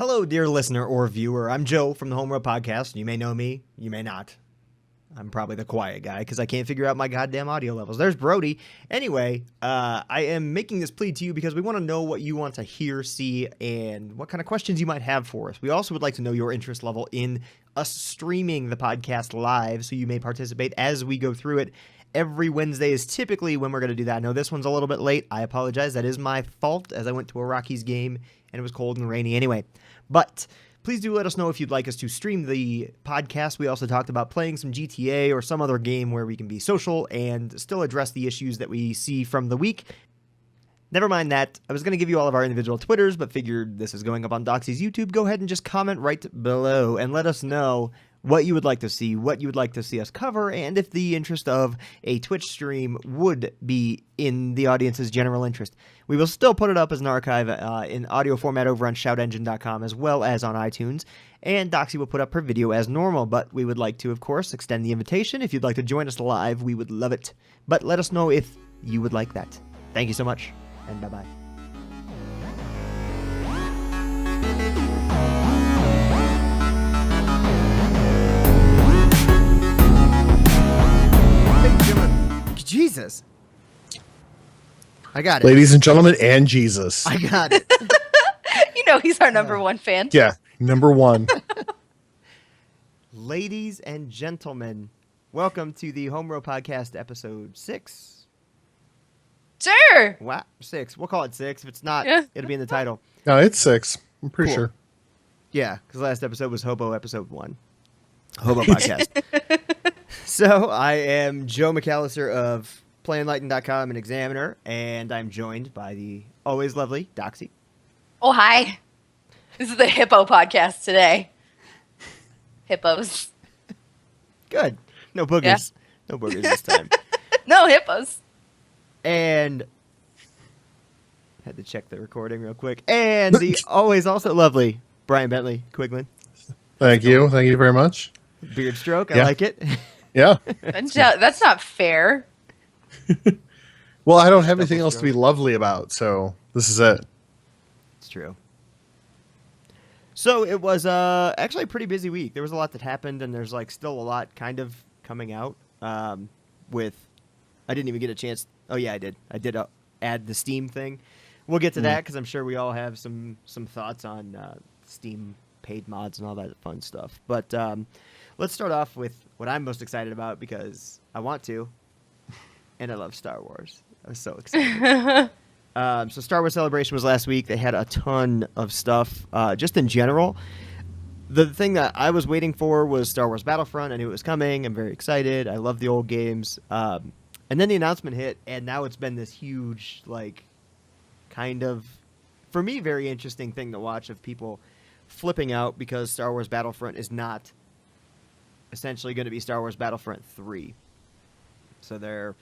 Hello, dear listener or viewer. I'm Joe from the HomeRow Podcast. You may know me, you may not. I'm probably the quiet guy because I can't figure out my goddamn audio levels. There's Brody. Anyway, I am making this plea to you because we want to know what you want to hear, see, and what kind of questions you might have for us. We also would like to know your interest level in us streaming the podcast live, so you may participate as we go through it. Every Wednesday is typically when we're going to do that. I know this one's a little bit late. I apologize. That is my fault, as I went to a Rockies game and it was cold and rainy anyway. But please do let us know if you'd like us to stream the podcast. We also talked about playing some GTA or some other game where we can be social and still address the issues that we see from the week. Never mind that. I was going to give you all of our individual Twitters, but figured this is going up on Doxy's YouTube. Go ahead and just comment right below and let us know what you would like to see, what you would like to see us cover, and if the interest of a Twitch stream would be in the audience's general interest. We will still put it up as an archive in audio format over on shoutengine.com as well as on iTunes, and Doxy will put up her video as normal, but we would like to, of course, extend the invitation. If you'd like to join us live, we would love it. But let us know if you would like that. Thank you so much, and bye-bye. Jesus. I got it. Ladies and gentlemen, and Jesus. I got it. You know he's our number one fan. Yeah, number one. Ladies and gentlemen, welcome to the HomeRow Podcast episode 6. Sure. Wow, 6. We'll call it 6. If it's not, Yeah. It'll be in the title. No, it's 6. I'm pretty Cool. sure. Yeah, because last episode was Hobo episode 1. Hobo Podcast. So, I am Joe McAllister of PlayEnlightened.com and Examiner, and I'm joined by the always lovely Doxy. Oh, hi. This is the Hippo podcast today. Hippos. Good. No boogers. Yeah. No boogers this time. No, hippos. And had to check the recording real quick. And the always also lovely Brian Bentley Quiglin. Thank you. Thank you very much. Beard stroke. I Yeah. like it. Yeah. That's not fair. Well, I don't have anything else to be lovely about, so this is it. It's true. So it was actually a pretty busy week. There was a lot that happened, and there's like still a lot kind of coming out. With I didn't even get a chance. Oh yeah, I did. I did add the Steam thing. We'll get to that because I'm sure we all have some thoughts on Steam paid mods and all that fun stuff. But let's start off with what I'm most excited about because I want to, and I love Star Wars. I was so excited. So Star Wars Celebration was last week. They had a ton of stuff, just in general. The thing that I was waiting for was Star Wars Battlefront. I knew it was coming. I'm very excited. I love the old games. And then the announcement hit, and now it's been this huge, like, kind of, for me, very interesting thing to watch of people flipping out because Star Wars Battlefront is not essentially going to be Star Wars Battlefront 3. So they're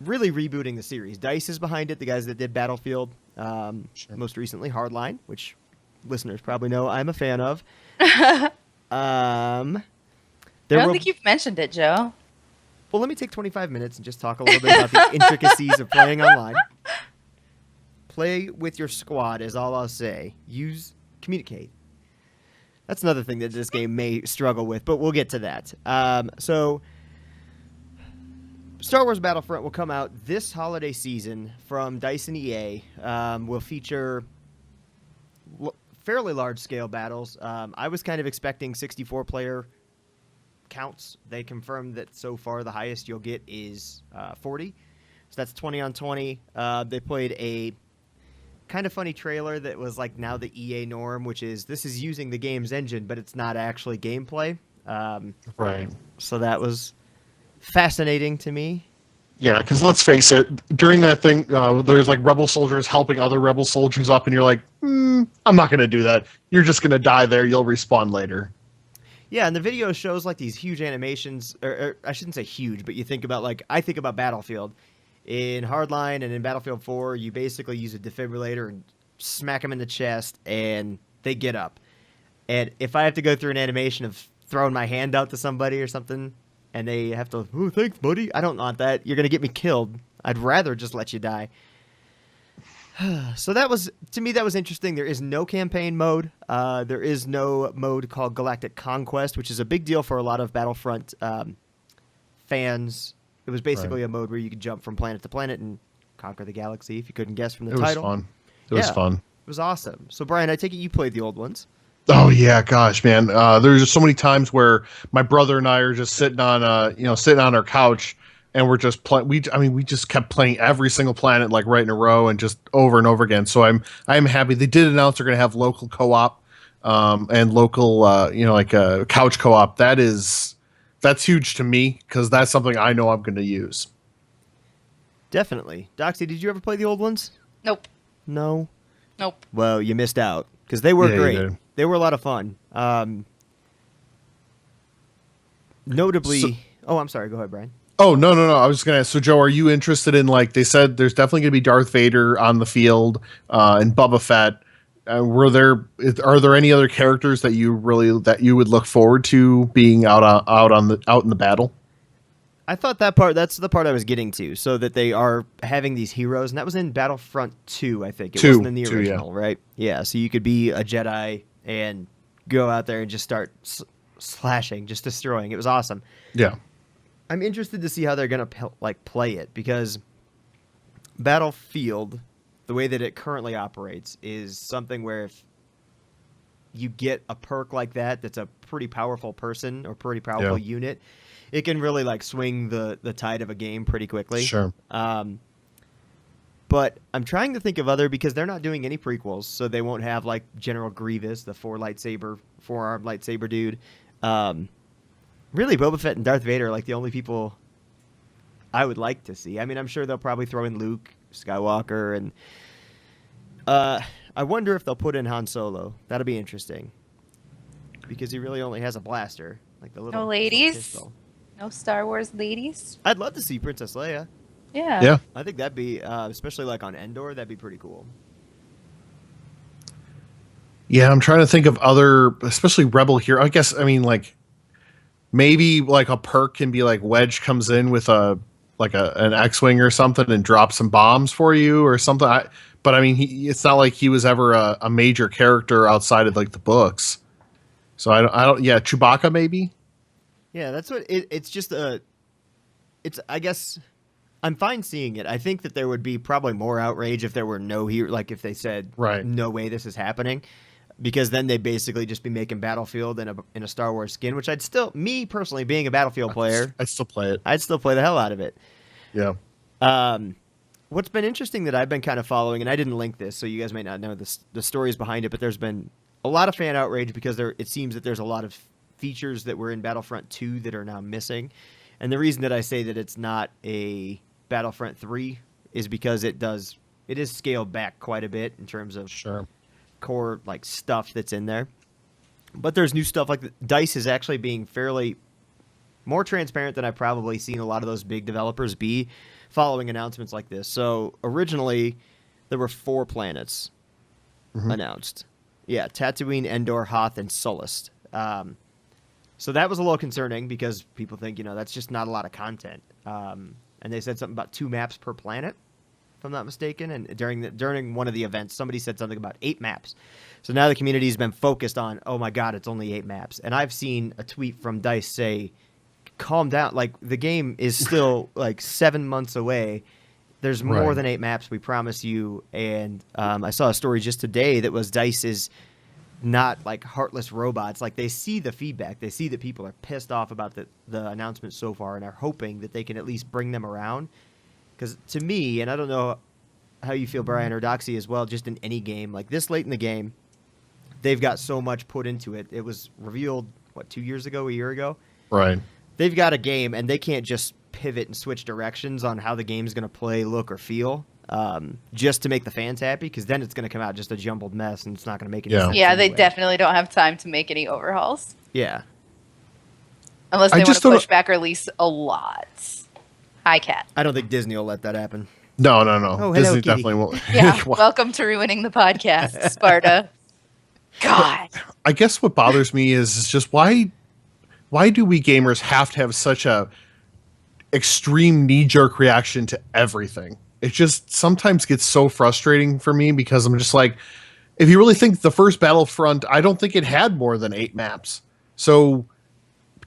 really rebooting the series. DICE is behind it, the guys that did Battlefield, most recently Hardline, which listeners probably know I'm a fan of. I don't think you've mentioned it, Joe. Well, let me take 25 minutes and just talk a little bit about the intricacies of playing online. Play with your squad is all I'll say. Communicate. That's another thing that this game may struggle with, but we'll get to that. So, Star Wars Battlefront will come out this holiday season from DICE and EA. Will feature fairly large-scale battles. I was kind of expecting 64-player counts. They confirmed that so far the highest you'll get is 40. So that's 20 on 20. They played a kind of funny trailer that was like now the EA norm, which is this is using the game's engine, but it's not actually gameplay. Right. So that was fascinating to me. Yeah, because let's face it, during that thing, there's like rebel soldiers helping other rebel soldiers up, and you're like, I'm not going to do that. You're just going to die there. You'll respawn later. Yeah, and the video shows like these huge animations, or I shouldn't say huge, but you think about like, I think about Battlefield. In Hardline and in Battlefield 4, you basically use a defibrillator and smack them in the chest, and they get up. And if I have to go through an animation of throwing my hand out to somebody or something, and they have to, oh, thanks, buddy, I don't want that. You're going to get me killed. I'd rather just let you die. So that was, to me, that was interesting. There is no campaign mode. There is no mode called Galactic Conquest, which is a big deal for a lot of Battlefront fans. It was basically a mode where you could jump from planet to planet and conquer the galaxy, if you couldn't guess from the title. It was fun. It was awesome. So, Brian, I take it you played the old ones. Oh yeah, gosh, man. There's just so many times where my brother and I are just sitting on our couch, and we're just playing. We just kept playing every single planet like right in a row and just over and over again. So I'm happy they did announce they're going to have local co-op, and local couch co-op. That's huge to me because that's something I know I'm going to use. Definitely. Doxy, did you ever play the old ones? Nope. No. Nope. Well, you missed out because they were great. They were a lot of fun. Notably, I'm sorry. Go ahead, Brian. Oh, no. I was just going to ask, so Joe, are you interested in, like, they said there's definitely going to be Darth Vader on the field, and Boba Fett. Are there any other characters that you would look forward to being out in the battle? I thought that's the part I was getting to, so that they are having these heroes, and that was in Battlefront 2, I think. It wasn't in the original, right? Yeah, so you could be a Jedi and go out there and just start slashing, just destroying. It was awesome. Yeah. I'm interested to see how they're going to play it, because Battlefield, the way that it currently operates, is something where if you get a perk like that's a pretty powerful person or pretty powerful unit, it can really like swing the tide of a game pretty quickly. Sure. But I'm trying to think of because they're not doing any prequels, so they won't have like General Grievous, the four-armed lightsaber dude. Really, Boba Fett and Darth Vader are like the only people I would like to see. I mean, I'm sure they'll probably throw in Luke Skywalker, and I wonder if they'll put in Han Solo. That'll be interesting, because he really only has a blaster, like the little. No ladies. Pistol. No Star Wars ladies. I'd love to see Princess Leia. Yeah. I think that'd be, especially like on Endor, that'd be pretty cool. Yeah, I'm trying to think of other, especially Rebel hero. I guess, I mean, like, maybe like a perk can be like Wedge comes in with an X-Wing or something and drops some bombs for you or something. But I mean, it's not like he was ever a major character outside of like the books. So I don't. Yeah, Chewbacca maybe. Yeah, that's what it's just I guess I'm fine seeing it. I think that there would be probably more outrage if there were no hero, like if they said, no way this is happening, because then they'd basically just be making Battlefield in a Star Wars skin, which me personally, being a Battlefield player, I'd still play it. I'd still play the hell out of it. Yeah. What's been interesting that I've been kind of following, and I didn't link this, so you guys may not know the stories behind it, but there's been a lot of fan outrage because it seems that there's a lot of features that were in Battlefront 2 that are now missing. And the reason that I say that it's not a Battlefront 3 is because it is scaled back quite a bit in terms of core like stuff that's in there. But there's new stuff, like DICE is actually being fairly more transparent than I've probably seen a lot of those big developers be following announcements like this. So originally there were 4 planets announced. Yeah, Tatooine, Endor, Hoth, and Sullust. So that was a little concerning because people think, that's just not a lot of content. And they said something about 2 maps per planet, if I'm not mistaken. And during one of the events, somebody said something about 8 maps. So now the community has been focused on, oh my God, it's only 8 maps. And I've seen a tweet from DICE say, calm down. Like, the game is still like 7 months away. There's more than 8 maps, we promise you. And I saw a story just today that was DICE is not like heartless robots. Like, they see the feedback. They see that people are pissed off about the announcement so far and are hoping that they can at least bring them around. Because to me, and I don't know how you feel, Brian, or Doxy as well, just in any game, like this late in the game, they've got so much put into it. It was revealed, 2 years ago, a year ago? Right. They've got a game, and they can't just pivot and switch directions on how the game's going to play, look, or feel. Just to make the fans happy, because then it's going to come out just a jumbled mess, and it's not going to make any sense. Yeah, they definitely don't have time to make any overhauls. Yeah. Unless they want to push back release a lot. Hi, Cat. I don't think Disney will let that happen. No. Oh, Disney hello, definitely won't. Yeah, welcome to ruining the podcast, Sparta. God. I guess what bothers me is just why do we gamers have to have such a extreme knee-jerk reaction to everything? it just sometimes gets so frustrating for me because I'm just like, if you really think the first Battlefront, I don't think it had more than 8 maps. So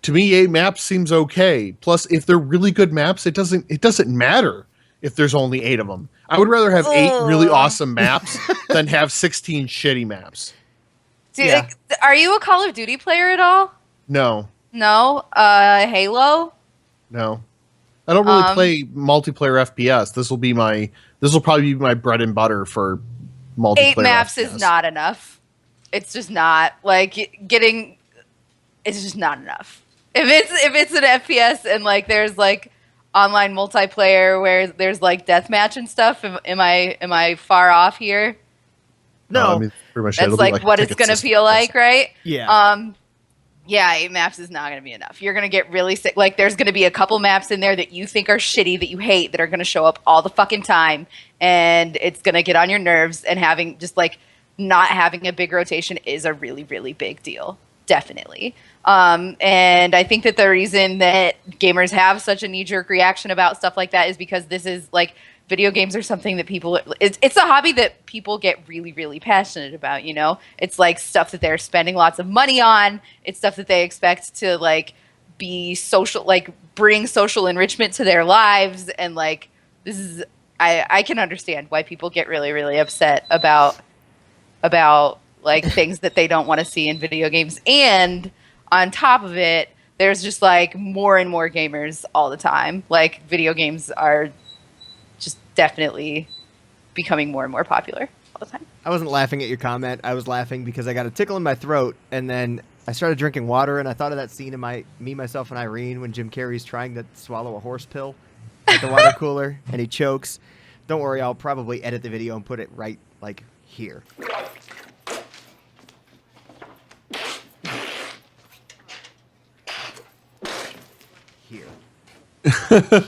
to me, 8 maps seems okay. Plus, if they're really good maps, it doesn't matter if there's only 8 of them. I would rather have 8 really awesome maps than have 16 shitty maps. Are you a Call of Duty player at all? No. No? Halo? No. I don't really play multiplayer FPS. This will probably be my bread and butter for multiplayer 8 maps FPS. is not enough. It's just not. Like, it's just not enough. If it's an FPS and, like, there's, like, online multiplayer where there's, like, deathmatch and stuff, am I far off here? No. I mean, pretty much That's, like what it's going to feel like, right? Yeah. Yeah, 8 maps is not going to be enough. You're going to get really sick. Like, there's going to be a couple maps in there that you think are shitty, that you hate, that are going to show up all the fucking time. And it's going to get on your nerves. And having just, like, not having a big rotation is a really, really big deal. Definitely. And I think that the reason that gamers have such a knee-jerk reaction about stuff like that is because this is, like, video games are something that it's a hobby that people get really, really passionate about, you know? It's like stuff that they're spending lots of money on. It's stuff that they expect to, like, be social, like, bring social enrichment to their lives. And, like, this is, I can understand why people get really, really upset about like, things that they don't want to see in video games. And on top of it, there's just, like, more and more gamers all the time. Like, video games are just definitely becoming more and more popular all the time. I wasn't laughing at your comment. I was laughing because I got a tickle in my throat, and then I started drinking water, and I thought of that scene in Me, Myself, and Irene when Jim Carrey's trying to swallow a horse pill at the water cooler, and he chokes. Don't worry, I'll probably edit the video and put it right, like, here.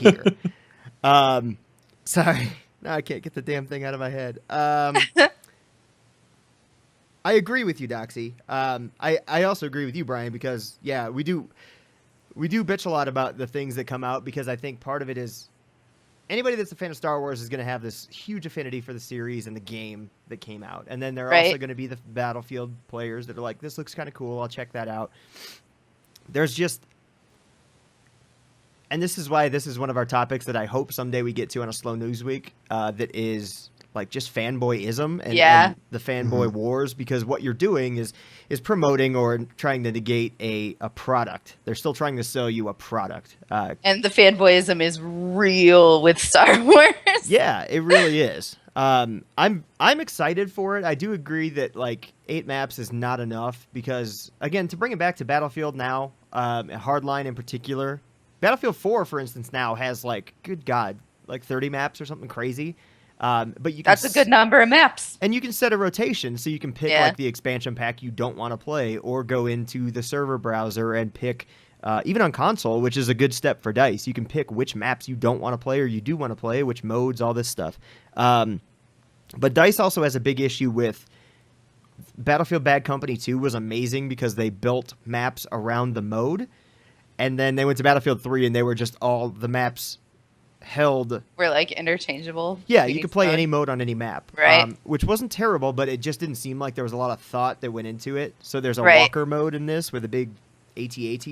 Here. Sorry. No, I can't get the damn thing out of my head. I agree with you, Doxy. I also agree with you, Brian, because, yeah, we do bitch a lot about the things that come out because I think part of it is anybody that's a fan of Star Wars is going to have this huge affinity for the series and the game that came out. And then there are also going to be the Battlefield players that are like, this looks kind of cool. I'll check that out. There's just... And this is why this is one of our topics that I hope someday we get to on a slow news week. That is like just fanboyism and the fanboy wars, because what you're doing is promoting or trying to negate a product. They're still trying to sell you a product. And the fanboyism is real with Star Wars. Yeah, it really is. I'm excited for it. I do agree that like 8 maps is not enough because, again, to bring it back to Battlefield now, Hardline in particular. Battlefield 4, for instance, now has, like, good God, like 30 maps or something crazy. But you can That's a good number of maps. And you can set a rotation, so you can pick, like, the expansion pack you don't want to play, or go into the server browser and pick, even on console, which is a good step for DICE, you can pick which maps you don't want to play or you do want to play, which modes, all this stuff. But DICE also has a big issue with Battlefield Bad Company 2 was amazing because they built maps around the mode. And then they went to Battlefield 3, and they were just all the maps held. Were like interchangeable. Yeah, you could play any mode on any map. Right. Which wasn't terrible, but it just didn't seem like there was a lot of thought that went into it. So there's a walker mode in this where the big AT-AT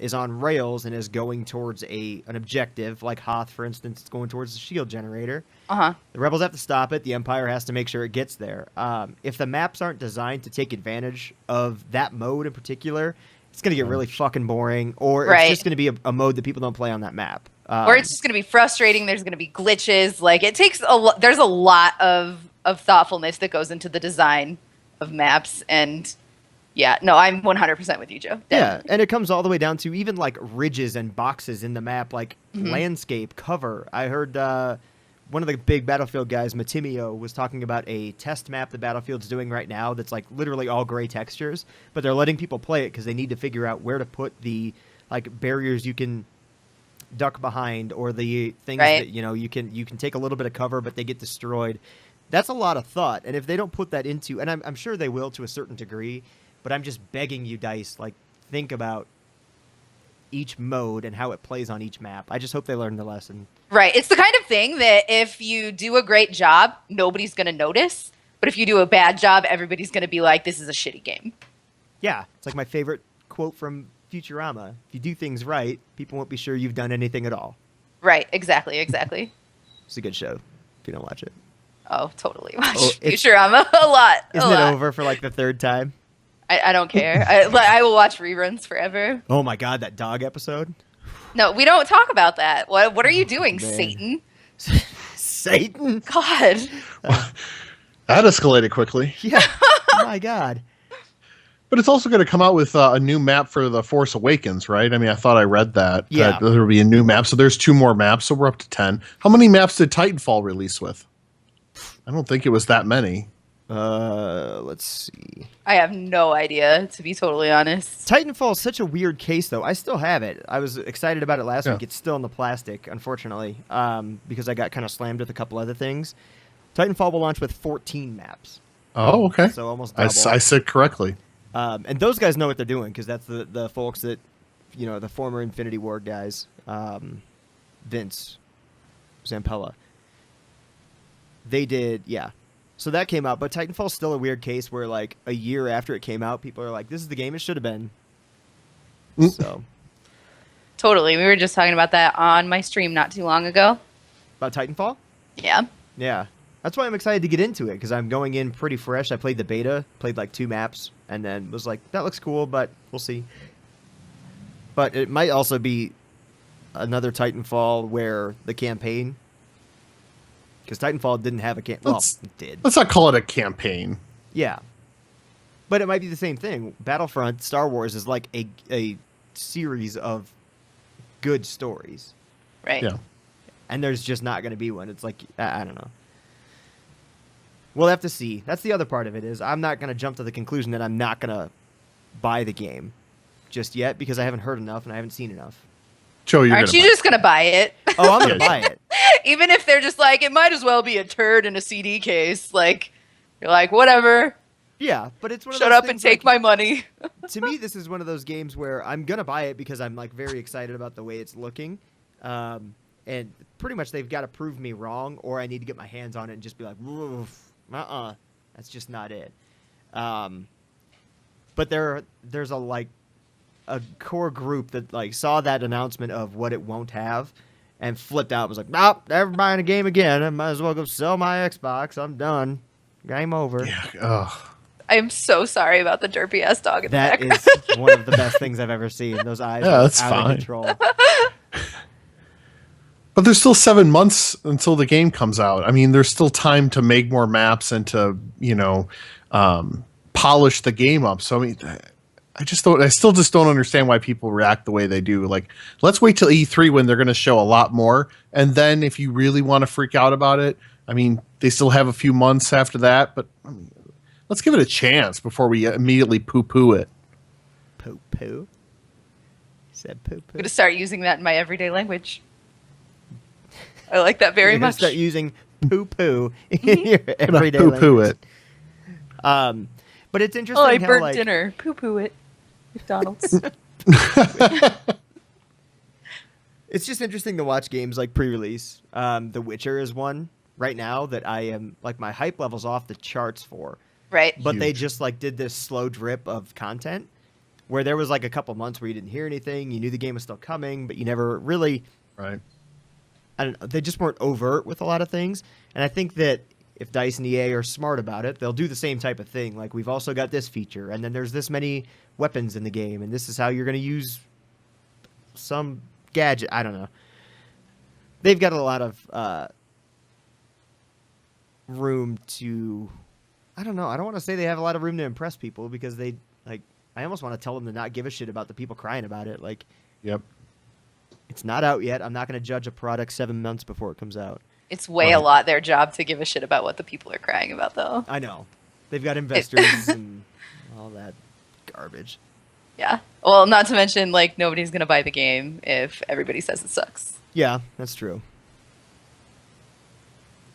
is on rails and is going towards an objective. Like Hoth, for instance, it's going towards the shield generator. Uh-huh. The Rebels have to stop it. The Empire has to make sure it gets there. If the maps aren't designed to take advantage of that mode in particular, it's going to get really fucking boring, or it's just going to be a mode that people don't play on that map. Or it's just going to be frustrating. There's going to be glitches. Like, it takes there's a lot of thoughtfulness that goes into the design of maps. And, yeah, no, I'm 100% with you, Joe. Definitely. Yeah, and it comes all the way down to even, like, ridges and boxes in the map, like landscape, cover. I heard one of the big Battlefield guys, Matimio, was talking about a test map that Battlefield's doing right now that's like literally all gray textures, but they're letting people play it because they need to figure out where to put the like barriers you can duck behind, or the things that you can take a little bit of cover but they get destroyed. That's a lot of thought, and if they don't put that into, and I'm sure they will to a certain degree, but I'm just begging you, DICE, like think about each mode and how it plays on each map. I just hope they learn the lesson. Right. It's the kind of thing that if you do a great job, nobody's going to notice. But if you do a bad job, everybody's going to be like, this is a shitty game. Yeah. It's like my favorite quote from Futurama. If you do things right, people won't be sure you've done anything at all. Right. Exactly. Exactly. It's a good show if you don't watch it. Oh, totally. Watch Futurama a lot. Isn't it over for like the third time? I don't care. I will watch reruns forever. Oh my God, that dog episode. No, we don't talk about that. What are you doing, man. Satan? Satan? God. That escalated quickly. Yeah. Oh my God. But it's also going to come out with a new map for The Force Awakens, right? I mean, I thought I read that. Yeah. That there will be a new map. So there's 2 more maps. So we're up to 10. How many maps did Titanfall release with? I don't think it was that many. Let's see. I have no idea, to be totally honest. Titanfall is such a weird case, though. I still have it. I was excited about it last week. It's still in the plastic, unfortunately, because I got kind of slammed with a couple other things. Titanfall will launch with 14 maps. Oh, okay. So almost double. I said correctly. And those guys know what they're doing, because that's the folks that, the former Infinity Ward guys, Vince Zampella. They did, yeah. So that came out, but Titanfall's still a weird case where, like, a year after it came out, people are like, this is the game it should have been. So. Totally. We were just talking about that on my stream not too long ago. About Titanfall? Yeah. Yeah. That's why I'm excited to get into it, because I'm going in pretty fresh. I played the beta, played like 2 maps, and then was like, that looks cool, but we'll see. But it might also be another Titanfall where the campaign... Because Titanfall didn't have a campaign. Well, it did. Let's not call it a campaign. Yeah. But it might be the same thing. Battlefront, Star Wars is like a series of good stories. Right. Yeah. And there's just not going to be one. It's like, I don't know. We'll have to see. That's the other part of it is I'm not going to jump to the conclusion that I'm not going to buy the game just yet because I haven't heard enough and I haven't seen enough. Joe, Aren't you just going to buy it? Oh, I'm going to buy it. Even if they're just like, it might as well be a turd in a CD case. Like, you're like, whatever. Yeah, but it's one of Shut those up things and take like, my money. To me, this is one of those games where I'm going to buy it because I'm like very excited about the way it's looking. And pretty much they've got to prove me wrong or I need to get my hands on it and just be like, that's just not it. But there's a core group that like saw that announcement of what it won't have and flipped out. Was like, nope, never buying a game again. I might as well go sell my Xbox. I'm done. Game over. Yeah. I am so sorry about the derpy ass dog in the background. That is one of the best things I've ever seen. Those eyes are that's out fine. of control. But there's still 7 months until the game comes out. I mean, there's still time to make more maps and to, polish the game up. So, I mean, I still just don't understand why people react the way they do. Like, let's wait till E3 when they're going to show a lot more. And then if you really want to freak out about it, I mean, they still have a few months after that, but I mean, let's give it a chance before we immediately poo-poo it. Poo-poo? You said poo-poo. I'm going to start using that in my everyday language. I like that very You're gonna much. start using poo-poo in your everyday Poo-poo language. it. But it's interesting I how, burnt like, dinner. Poo-poo it. McDonald's. It's just interesting to watch games like pre-release. The Witcher is one right now that I am like my hype level's off the charts for. Right. But they Huge. just like did this slow drip of content where there was like a couple months where you didn't hear anything. You knew the game was still coming, but you never really. Right. I don't know. They just weren't overt with a lot of things. And I think that if DICE and EA are smart about it, they'll do the same type of thing. Like, we've also got this feature, and then there's this many weapons in the game, and this is how you're going to use some gadget. I don't know. They've got a lot of room to... I don't know. I don't want to say they have a lot of room to impress people because they, like, I almost want to tell them to not give a shit about the people crying about it. Like, Yep. it's not out yet. I'm not going to judge a product 7 months before it comes out. It's way a lot their job to give a shit about what the people are crying about, though. I know. They've got investors and all that garbage. Yeah. Well, not to mention, like, nobody's going to buy the game if everybody says it sucks. Yeah, that's true.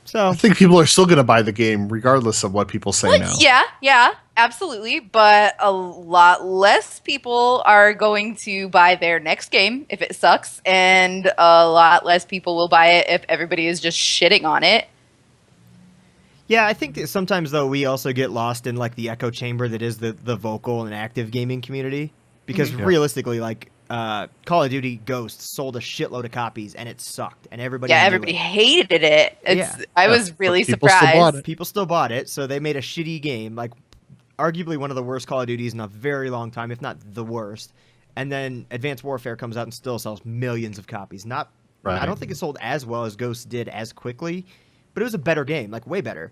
So I think people are still going to buy the game regardless of what people say now. Yeah, Absolutely, but a lot less people are going to buy their next game if it sucks, and a lot less people will buy it if everybody is just shitting on it. Yeah, I think that sometimes, though, we also get lost in, like, the echo chamber that is the vocal and active gaming community. Because realistically, like, Call of Duty Ghosts sold a shitload of copies, and it sucked, and everybody hated it. I was really surprised. People still bought it, so they made a shitty game, like, arguably one of the worst Call of Duties in a very long time, if not the worst. And then Advanced Warfare comes out and still sells millions of copies. I don't think it sold as well as Ghosts did as quickly, but it was a better game, like, way better.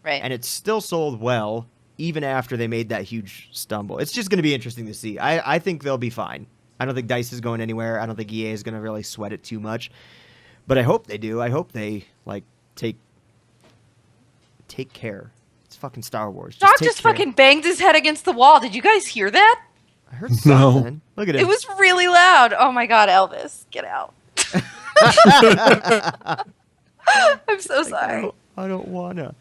Right. And it still sold well, even after they made that huge stumble. It's just going to be interesting to see. I think they'll be fine. I don't think DICE is going anywhere. I don't think EA is going to really sweat it too much. But I hope they do. I hope they, like, take care. It's fucking Star Wars. Doc just fucking banged his head against the wall. Did you guys hear that? I heard something. No. Look at it. It was really loud. Oh my god, Elvis, get out. I'm so sorry. I don't wanna.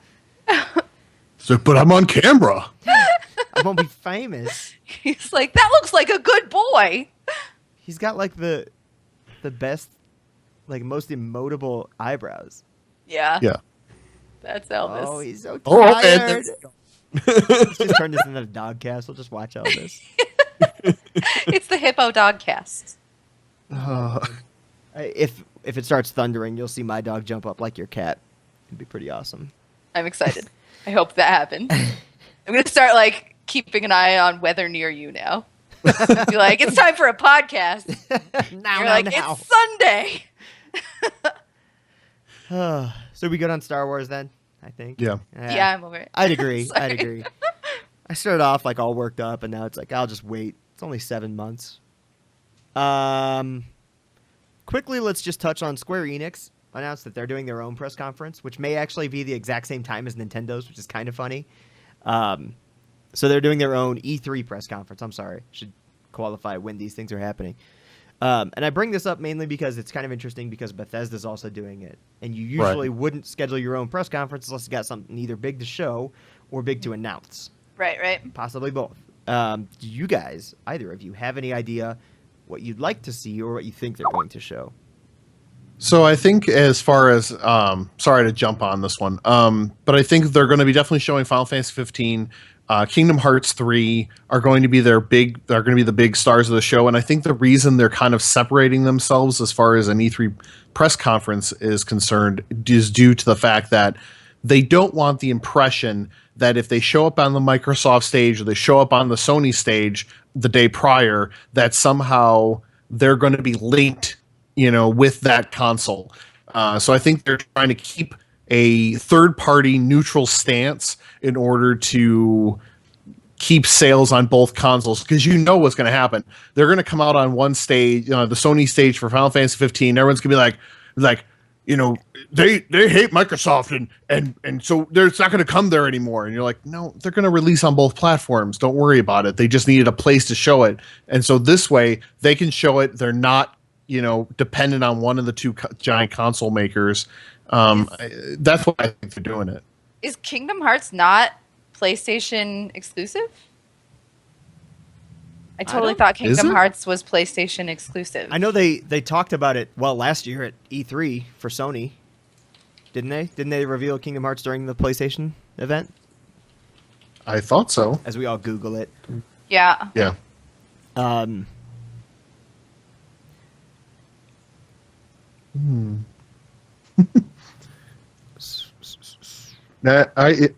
So, but I'm on camera. I won't be famous. He's like, that looks like a good boy. He's got like the best, like most emotable eyebrows. Yeah. Yeah. That's Elvis. Oh, he's so Oh, tired. Let's just turn this into a dog cast. We'll just watch Elvis. It's the Hippo Dogcast. If it starts thundering, you'll see my dog jump up like your cat. It'd be pretty awesome. I'm excited. I hope that happens. I'm going to start, like, keeping an eye on weather near you now. Be like, it's time for a podcast. It's Sunday. So we good on Star Wars then, I think? Yeah. Yeah, I'm over it. I'd agree. I started off, like, all worked up, and now it's like, I'll just wait. It's only 7 months. Quickly, let's just touch on Square Enix. Announced that they're doing their own press conference, which may actually be the exact same time as Nintendo's, which is kind of funny. So they're doing their own E3 press conference. I'm sorry. Should qualify when these things are happening. And I bring this up mainly because it's kind of interesting because Bethesda's also doing it. And you usually wouldn't schedule your own press conference unless you got something either big to show or big to announce. Right. Possibly both. Do you guys, either of you, have any idea what you'd like to see or what you think they're going to show? So I think as far as sorry to jump on this one, but I think they're going to be definitely showing Final Fantasy 15. Kingdom Hearts 3 are going to be they're going to be the big stars of the show, and I think the reason they're kind of separating themselves as far as an E3 press conference is concerned is due to the fact that they don't want the impression that if they show up on the Microsoft stage or they show up on the Sony stage the day prior, that somehow they're going to be linked, with that console. So I think they're trying to keep a third-party neutral stance in order to keep sales on both consoles, because what's going to happen. They're going to come out on one stage, the Sony stage for Final Fantasy 15. Everyone's going to be like, they hate Microsoft and so it's not going to come there anymore. And you're like, no, they're going to release on both platforms. Don't worry about it. They just needed a place to show it. And so this way they can show it. They're not, dependent on one of the two giant console makers. That's why I think they're doing it. Is Kingdom Hearts not PlayStation exclusive? I totally thought Kingdom Hearts was PlayStation exclusive. I know they talked about it, last year at E3 for Sony. Didn't they? Didn't they reveal Kingdom Hearts during the PlayStation event? I thought so. As we all Google it. Yeah. Yeah.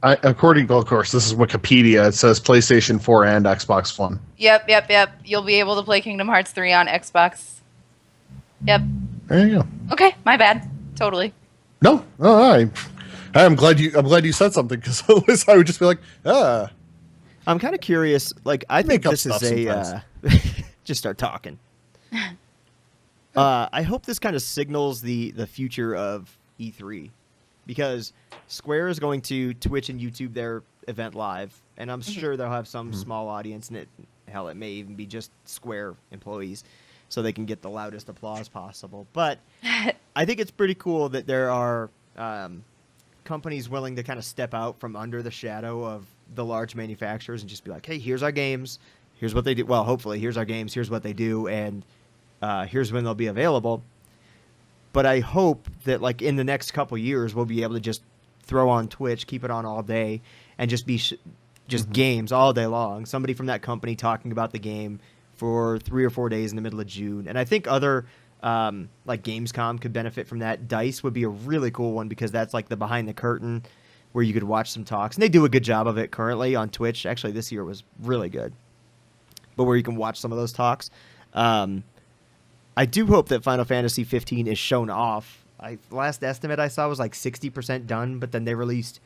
According to, of course, this is Wikipedia. It says PlayStation 4 and Xbox One. Yep. You'll be able to play Kingdom Hearts 3 on Xbox. Yep. There you go. Okay, my bad. Totally. No, I'm glad you said something, because otherwise I would just be like, I'm kind of curious. Like, I think this is just start talking. I hope this kind of signals the future of E3, because Square is going to Twitch and YouTube their event live, and I'm sure they'll have some small audience, and it may even be just Square employees, so they can get the loudest applause possible. But I think it's pretty cool that there are companies willing to kind of step out from under the shadow of the large manufacturers and just be like, hey, here's our games, here's what they do. Well, hopefully, here's our games, here's what they do, and here's when they'll be available. But I hope that, like, in the next couple years, we'll be able to just throw on Twitch, keep it on all day, and just be games all day long. Somebody from that company talking about the game for 3 or 4 days in the middle of June. And I think other, like Gamescom could benefit from that. DICE would be a really cool one because that's like the behind the curtain where you could watch some talks. And they do a good job of it currently on Twitch. Actually, this year was really good. But where you can watch some of those talks. I do hope that Final Fantasy 15 is shown off. Last estimate I saw was like 60% done, but then they released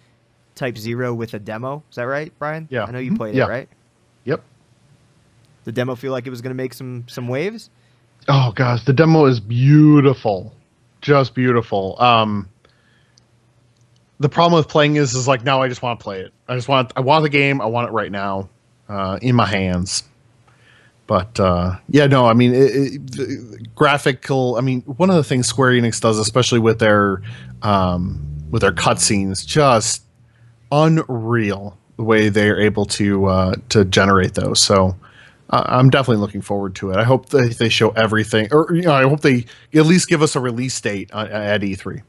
Type 0 with a demo. Is that right, Brian? Yeah. I know you played it, right? Yep. The demo feel like it was going to make some waves? Oh gosh, the demo is beautiful. Just beautiful. The problem with playing is like now I just want to play it. I want the game. I want it right now, in my hands. But yeah, no, I mean, the graphical. I mean, one of the things Square Enix does, especially with their cutscenes, just unreal the way they're able to generate those. So I'm definitely looking forward to it. I hope they show everything, or I hope they at least give us a release date at E3.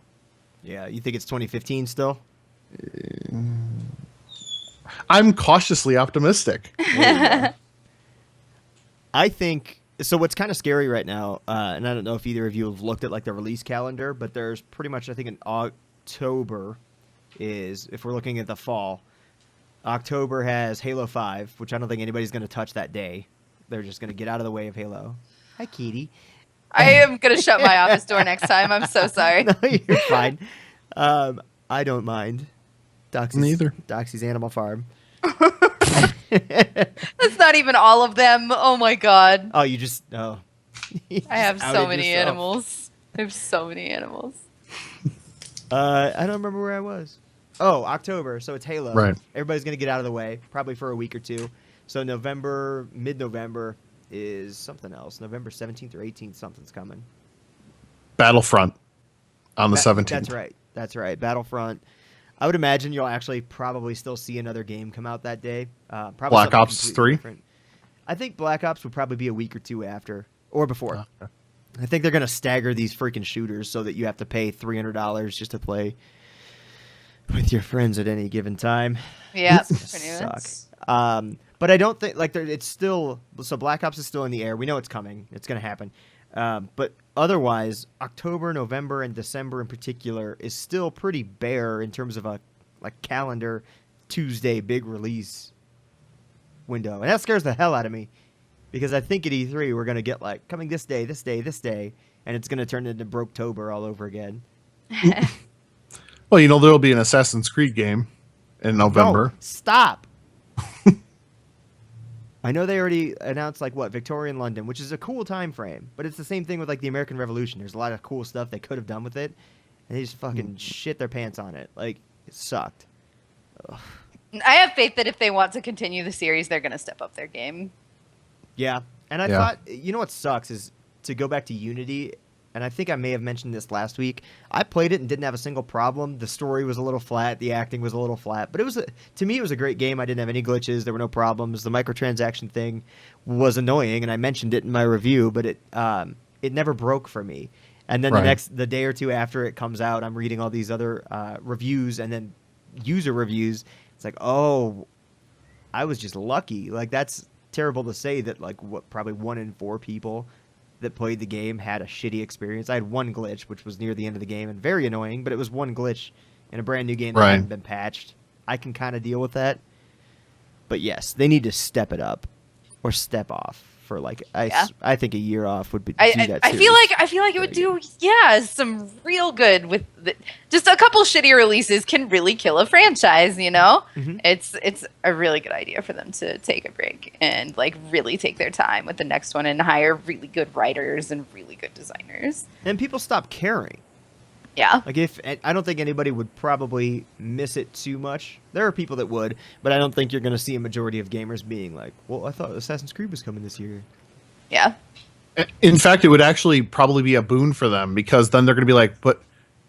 Yeah, you think it's 2015 still? I'm cautiously optimistic. I think so. What's kind of scary right now, and I don't know if either of you have looked at like the release calendar, but there's pretty much, I think, in October is, if we're looking at the fall, October has Halo 5, which I don't think anybody's going to touch that day. They're just going to get out of the way of Halo. Hi, Kitty. I am going to shut my office door next time. I'm so sorry. No, you're fine. I don't mind. Neither. Doxy's Animal Farm. That's not even all of them. Oh my god. Oh, you just... Oh. I have so many yourself. animals. I have so many animals. I don't remember where I was. Oh, October. So it's Halo. Right. Everybody's going to get out of the way, probably for a week or two. So November, mid-November is something else. November 17th or 18th, something's coming. Battlefront on the 17th. That's right. Battlefront. I would imagine you'll actually probably still see another game come out that day. Probably Black Ops 3? Different. I think Black Ops would probably be a week or two after, or before. Okay. I think they're going to stagger these freaking shooters so that you have to pay $300 just to play with your friends at any given time. Yeah, suck. But I don't think it's still, so Black Ops is still in the air. We know it's coming. It's going to happen. But otherwise, October, November, and December in particular is still pretty bare in terms of a calendar Tuesday big release window, and that scares the hell out of me because I think at E3 we're going to get like coming this day, and it's going to turn into Broketober all over again. Well, there'll be an Assassin's Creed game in November. No, stop. I know they already announced Victorian London, which is a cool time frame, but it's the same thing with the American Revolution. There's a lot of cool stuff they could have done with it, and they just fucking shit their pants on it. It sucked. Ugh. I have faith that if they want to continue the series, they're going to step up their game. Yeah, and I thought, what sucks is to go back to Unity, and I think I may have mentioned this last week. I played it and didn't have a single problem. The story was a little flat. The acting was a little flat. But to me, it was a great game. I didn't have any glitches. There were no problems. The microtransaction thing was annoying, and I mentioned it in my review, but it never broke for me. And then the day or two after it comes out, I'm reading all these other reviews and then user reviews. It's like, oh, I was just lucky. That's terrible to say that probably 1 in 4 people that played the game had a shitty experience. I had one glitch, which was near the end of the game, and very annoying, but it was one glitch in a brand new game that hadn't been patched. I can kind of deal with that. But yes, they need to step it up or step off for I think a year off would be. I feel like it would do some real good with just a couple shitty releases can really kill a franchise. Mm-hmm. It's a really good idea for them to take a break and really take their time with the next one and hire really good writers and really good designers. And people stop caring. Yeah. I don't think anybody would probably miss it too much. There are people that would, but I don't think you're going to see a majority of gamers being like, well, I thought Assassin's Creed was coming this year. Yeah. In fact, it would actually probably be a boon for them because then they're going to be like, but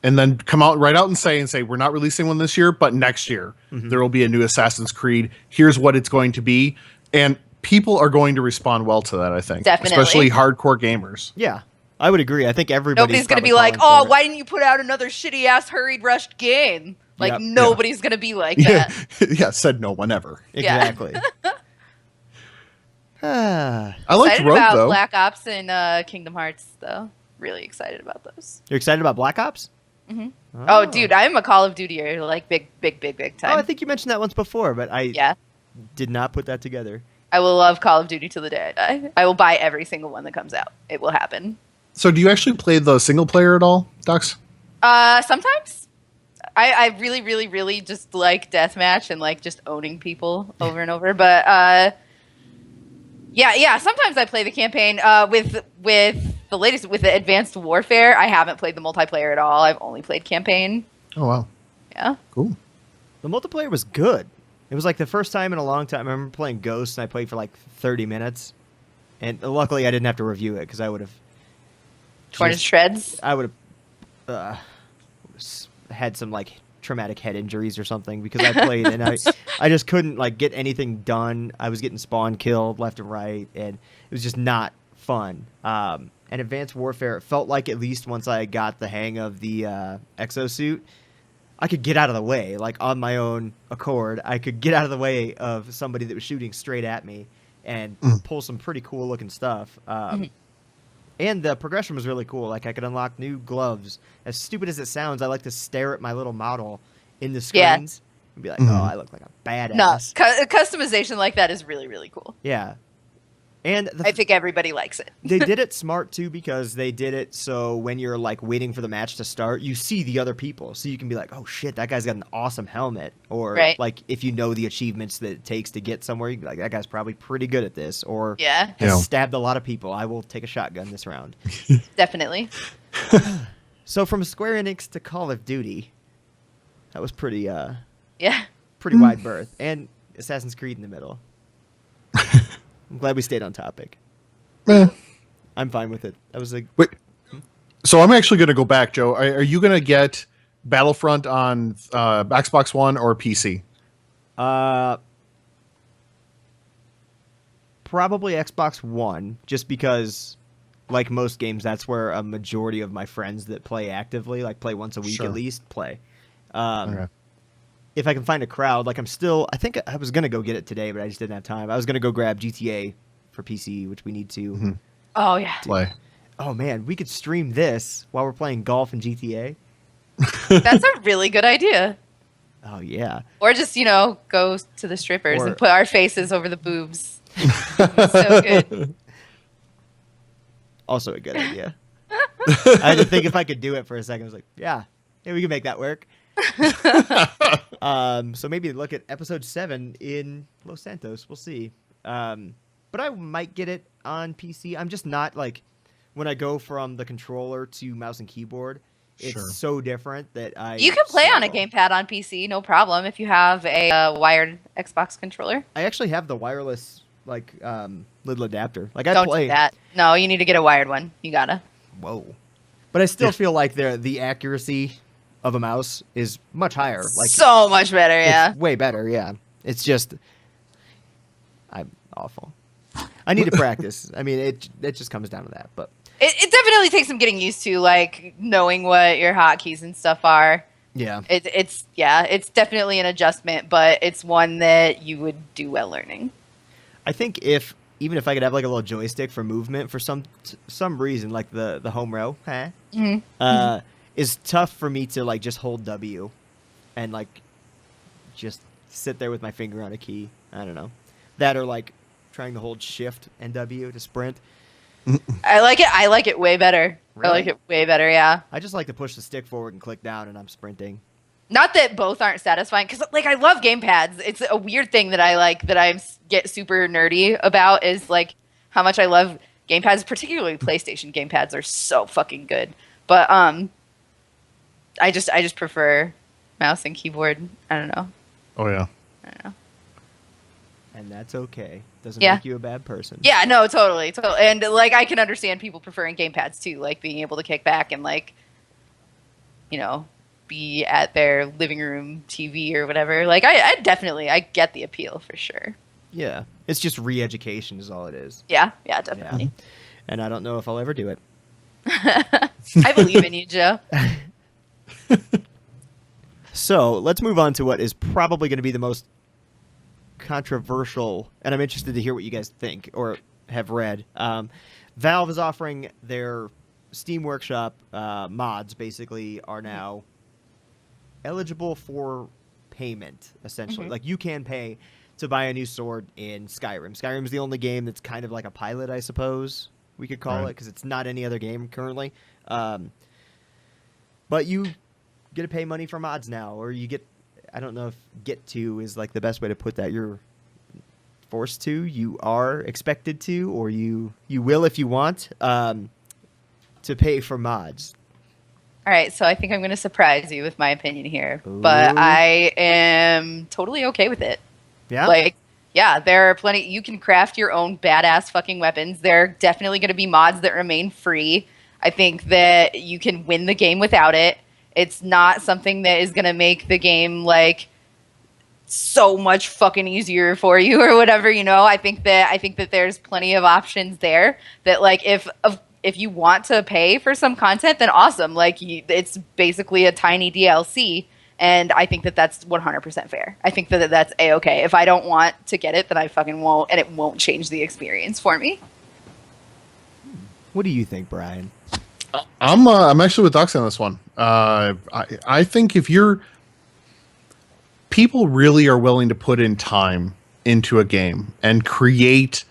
and then come out right out and say we're not releasing one this year, but next year there will be a new Assassin's Creed. Here's what it's going to be, and people are going to respond well to that. I think, Definitely. especially hardcore gamers. Yeah, I would agree. I think nobody's going to be like, "Oh, why didn't you put out another shitty ass hurried rushed game?" Like nobody's going to be like that. Yeah, said no one ever. Exactly. I like Rogue about though. Black Ops and Kingdom Hearts though. Really excited about those. You're excited about Black Ops? Mm-hmm. Oh, dude, I'm a Call of Duty like big time. Oh, I think you mentioned that once before, but I did not put that together. I will love Call of Duty till the day I die. I will buy every single one that comes out. It will happen. So, do you actually play the single player at all, Dox? Sometimes. I really, really, really just like deathmatch and like just owning people over and over. But yeah. Sometimes I play the campaign with the latest with the Advanced Warfare. I haven't played the multiplayer at all. I've only played campaign. Oh wow. Yeah. Cool. The multiplayer was good. It was like the first time in a long time. I remember playing Ghost, and I played for like 30 minutes. And luckily, I didn't have to review it because I would have torn to shreds. I would have had some like traumatic head injuries or something because I played and I just couldn't like get anything done. I was getting spawn killed left and right, and it was just not fun. And Advanced Warfare, it felt like at least once I got the hang of the exosuit, I could get out of the way, like on my own accord. I could get out of the way of somebody that was shooting straight at me and pull some pretty cool looking stuff. And the progression was really cool. Like I could unlock new gloves. As stupid as it sounds, I like to stare at my little model in the screens and be like, "Oh, I look like a badass." No, customization like that is really, really cool. Yeah, and I think everybody likes it. They did it smart too because they did it so when you're like waiting for the match to start, you see the other people, so you can be like, "Oh shit, that guy's got an awesome helmet." Or like if you know the achievements that it takes to get somewhere, you can be like, "That guy's probably pretty good at this," or has stabbed a lot of people. I will take a shotgun this round. Definitely. So from Square Enix to Call of Duty, that was pretty pretty wide berth, and Assassin's Creed in the middle. I'm glad we stayed on topic. I'm fine with it. That was wait. So I'm actually going to go back, Joe. Are you going to get Battlefront on Xbox One or PC? Probably Xbox One, just because, like most games, that's where a majority of my friends that play actively, like play once a week at least, play. Okay. If I can find a crowd, like I think I was going to go get it today, but I just didn't have time. I was going to go grab GTA for PC, which we need to. Oh, yeah. Play. Oh, man, we could stream this while we're playing golf and GTA. That's a really good idea. Oh, yeah. Or just, go to the strippers and put our faces over the boobs. So good. Also a good idea. I had to think if I could do it for a second. I was like, yeah, we can make that work. So maybe look at episode 7 in Los Santos. We'll see. But I might get it on PC. I'm just not like when I go from the controller to mouse and keyboard. It's so different that you can play on a gamepad on PC, no problem, if you have a wired Xbox controller. I actually have the wireless little adapter. Like Don't do that. No, you need to get a wired one. You gotta. Whoa. But I still feel like the accuracy of a mouse is much higher. Like so much better, yeah. Way better, yeah. It's just I'm awful. I need to practice. I mean, it just comes down to that. But it definitely takes some getting used to, like knowing what your hotkeys and stuff are. Yeah. It's definitely an adjustment, but it's one that you would do well learning. I think even if I could have like a little joystick for movement for some reason, like the HomeRow, is tough for me to like just hold W and like just sit there with my finger on a key. I don't know. That or like trying to hold Shift and W to sprint. I like it way better. Really? I like it way better, yeah. I just like to push the stick forward and click down and I'm sprinting. Not that both aren't satisfying, because like I love gamepads. It's a weird thing that I get super nerdy about is like how much I love gamepads, particularly PlayStation gamepads are so fucking good. But I just prefer mouse and keyboard. I don't know. Oh yeah. I don't know. And that's okay. Doesn't make you a bad person. Yeah, no, totally. And like I can understand people preferring gamepads too, like being able to kick back and like be at their living room TV or whatever. Like, I definitely, I get the appeal for sure. Yeah. It's just re-education is all it is. Yeah, definitely. Yeah. And I don't know if I'll ever do it. I believe in you, Joe. So let's move on to what is probably going to be the most controversial, and I'm interested to hear what you guys think or have read. Valve is offering their Steam Workshop mods, basically, are now eligible for payment, essentially. Like, you can pay to buy a new sword in Skyrim. Skyrim's the only game that's kind of like a pilot, I suppose we could call it, because it's not any other game currently. But you get to pay money for mods now, or you get, I don't know if get to is like the best way to put that. You're forced to, you are expected to, or you will if you want to pay for mods. All right, so I think I'm going to surprise you with my opinion here, but I am totally okay with it. Yeah? Like, yeah, there are plenty. You can craft your own badass fucking weapons. There are definitely going to be mods that remain free. I think that you can win the game without it. It's not something that is going to make the game, like, so much fucking easier for you or whatever, I think that there's plenty of options there that, like, if you want to pay for some content, then awesome. Like, it's basically a tiny DLC, and I think that that's 100% fair. I think that that's A-okay. If I don't want to get it, then I fucking won't, and it won't change the experience for me. What do you think, Brian? I'm actually with Doxy on this one. I think if people really are willing to put in time into a game and create,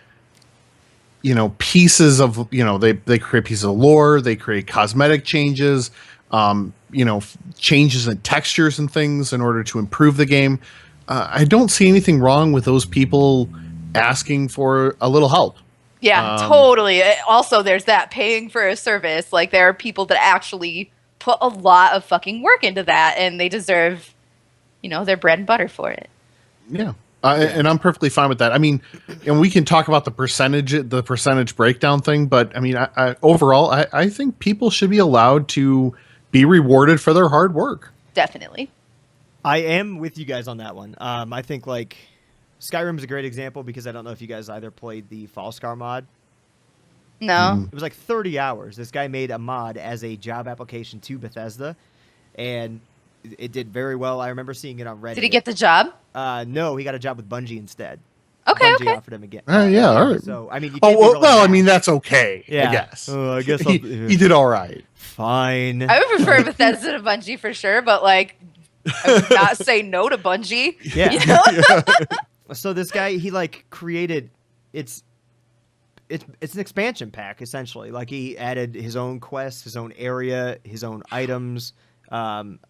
pieces of, they create pieces of lore, they create cosmetic changes, changes in textures and things in order to improve the game. I don't see anything wrong with those people asking for a little help. Yeah, totally. Also, there's that paying for a service. Like, there are people that actually put a lot of fucking work into that, and they deserve, their bread and butter for it. Yeah. And I'm perfectly fine with that. I mean, and we can talk about the percentage breakdown thing, but I mean, overall, I think people should be allowed to be rewarded for their hard work. Definitely. I am with you guys on that one. I think, like, Skyrim is a great example because I don't know if you guys either played the Falskarr mod. No. It was like 30 hours. This guy made a mod as a job application to Bethesda, and it did very well. I remember seeing it on Reddit. Did he get the job? No, he got a job with Bungie instead. Okay, Bungie offered him again. Yeah, all right. So, I mean, you oh, can't be well, really well I mad. mean, that's okay, Yeah. I guess. I guess he did all right. Fine. I would prefer Bethesda to Bungie for sure, but, like, I would not say no to Bungie. Yeah. So this guy, he, like, created, it's an expansion pack, essentially. Like, he added his own quests, his own area, his own items,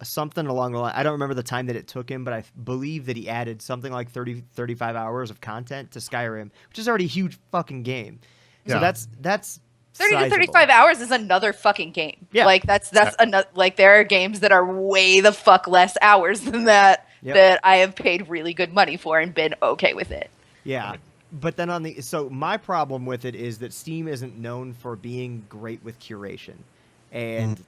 something along the line. I don't remember the time that it took him, but I believe that he added something like 30, 35 hours of content to Skyrim, which is already a huge fucking game. So Yeah. that's 30 sizable. to 35 hours is another fucking game. Yeah. Like, that's another, like, there are games that are way the fuck less hours than that, Yep. that I have paid really good money for and been okay with it. Yeah. But then so my problem with it is that Steam isn't known for being great with curation. And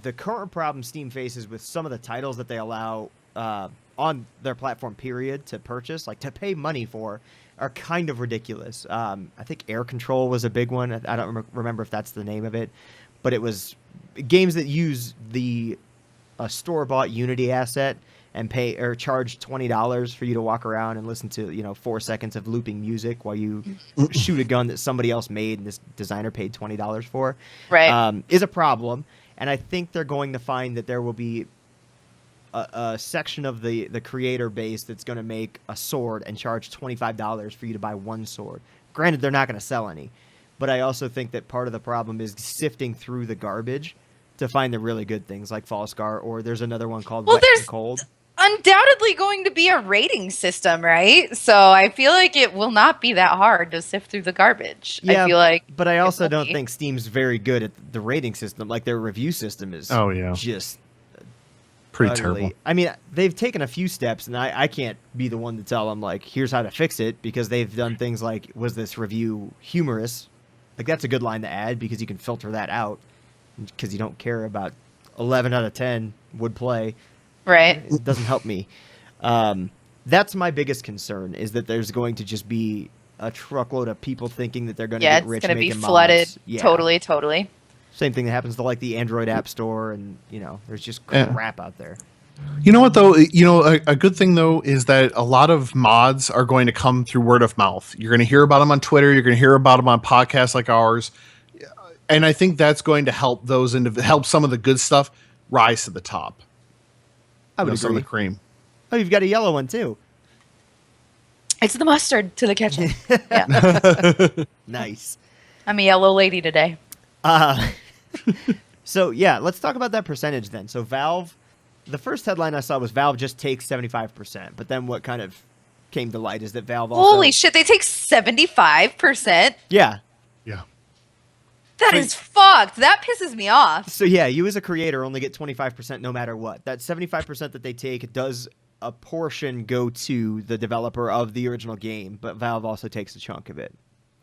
the current problem Steam faces with some of the titles that they allow on their platform, period, to purchase, like to pay money for, are kind of ridiculous. I think Air Control was a big one. I don't remember if that's the name of it, but it was games that use the store-bought Unity asset and pay or charge $20 for you to walk around and listen to 4 seconds of looping music while you shoot a gun that somebody else made and this designer paid $20 for. Right. Is a problem. And I think they're going to find that there will be a section of the creator base that's going to make a sword and charge $25 for you to buy one sword. Granted, they're not going to sell any, but I also think that part of the problem is sifting through the garbage to find the really good things like Falskarr, or there's another one called Wet and Cold. Undoubtedly going to be a rating system, right? So I feel like it will not be that hard to sift through the garbage. Yeah, I feel like, but I also don't think Steam's very good at the rating system. Like, their review system is just pretty utterly terrible. I mean, they've taken a few steps, and I can't be the one to tell them, like, here's how to fix it, because they've done things like, was this review humorous? Like, that's a good line to add, because you can filter that out, because you don't care about 11 out of 10 would play. Right. It doesn't help me. That's my biggest concern, is that there's going to just be a truckload of people thinking that they're going to get rich making mods. It's going to be flooded. Yeah. Totally. Same thing that happens to like the Android App Store, and there's just crap out there. You know what though? A good thing though is that a lot of mods are going to come through word of mouth. You're going to hear about them on Twitter. You're going to hear about them on podcasts like ours, and I think that's going to help help some of the good stuff rise to the top. I would agree. Some of the cream. Oh, you've got a yellow one too. It's the mustard to the ketchup. Yeah. Nice. I'm a yellow lady today. So yeah, let's talk about that percentage then. So Valve. The first headline I saw was Valve just takes 75%, but then what kind of came to light is that Valve also... Holy shit, they take 75%? Yeah. Yeah. That is fucked. That pisses me off. So yeah, you as a creator only get 25% no matter what. That 75% that they take does a portion go to the developer of the original game, but Valve also takes a chunk of it.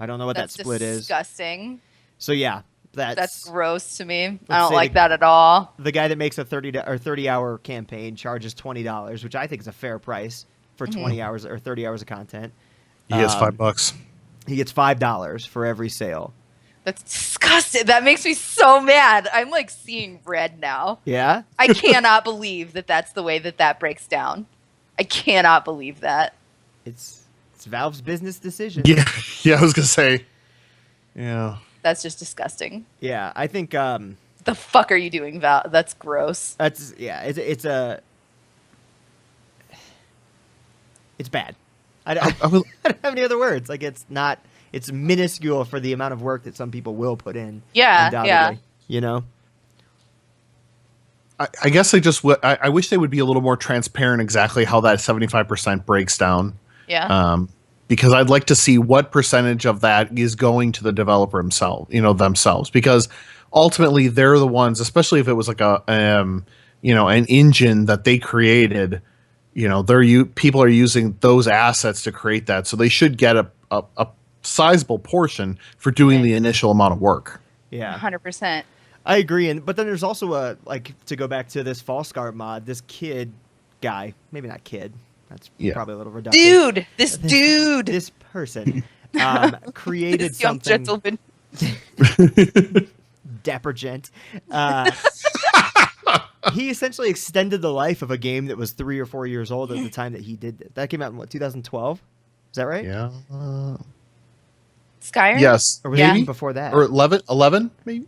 I don't know what that split is. Disgusting. So yeah. That's gross to me. I don't like that at all. The guy that makes a 30-hour campaign charges $20, which I think is a fair price for 20 hours or 30 hours of content. He gets $5. He gets $5 for every sale. That's disgusting. That makes me so mad. I'm like seeing red now. Yeah? I cannot believe that that's the way that breaks down. I cannot believe that. It's Valve's business decision. Yeah, I was gonna say. Yeah. That's just disgusting. Yeah, I think. The fuck are you doing, Val? That's gross. It's bad. I don't have any other words. Like it's minuscule for the amount of work that some people will put in. Yeah. I guess I wish they would be a little more transparent exactly how that 75% breaks down. Yeah. Because I'd like to see what percentage of that is going to the developer themselves. Because ultimately they're the ones, especially if it was like an engine that they created. People are using those assets to create that, so they should get a sizable portion for doing the initial amount of work. Yeah, 100%. I agree, but then there's also to go back to this Falskarr mod. This guy, maybe not kid. That's probably a little reductive. This person created this young something. Gentleman. Dapper gent. He essentially extended the life of a game that was 3 or 4 years old at the time that he did that. That came out in 2012? Is that right? Yeah. Skyrim? Yes. Or was it even before that? Or 11 maybe?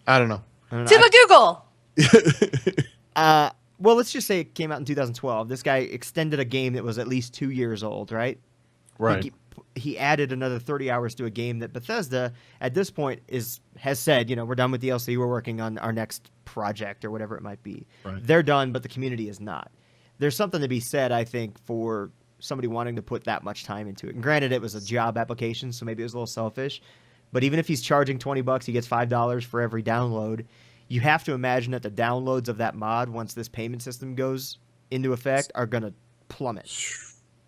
I don't know. To the Google. Well, let's just say it came out in 2012. This guy extended a game that was at least 2 years old, right? Right. He added another 30 hours to a game that Bethesda, at this point, has said, we're done with DLC. We're working on our next project or whatever it might be. Right. They're done, but the community is not. There's something to be said, I think, for somebody wanting to put that much time into it. And granted, it was a job application, so maybe it was a little selfish. But even if he's charging $20, he gets $5 for every download. You have to imagine that the downloads of that mod, once this payment system goes into effect, are going to plummet.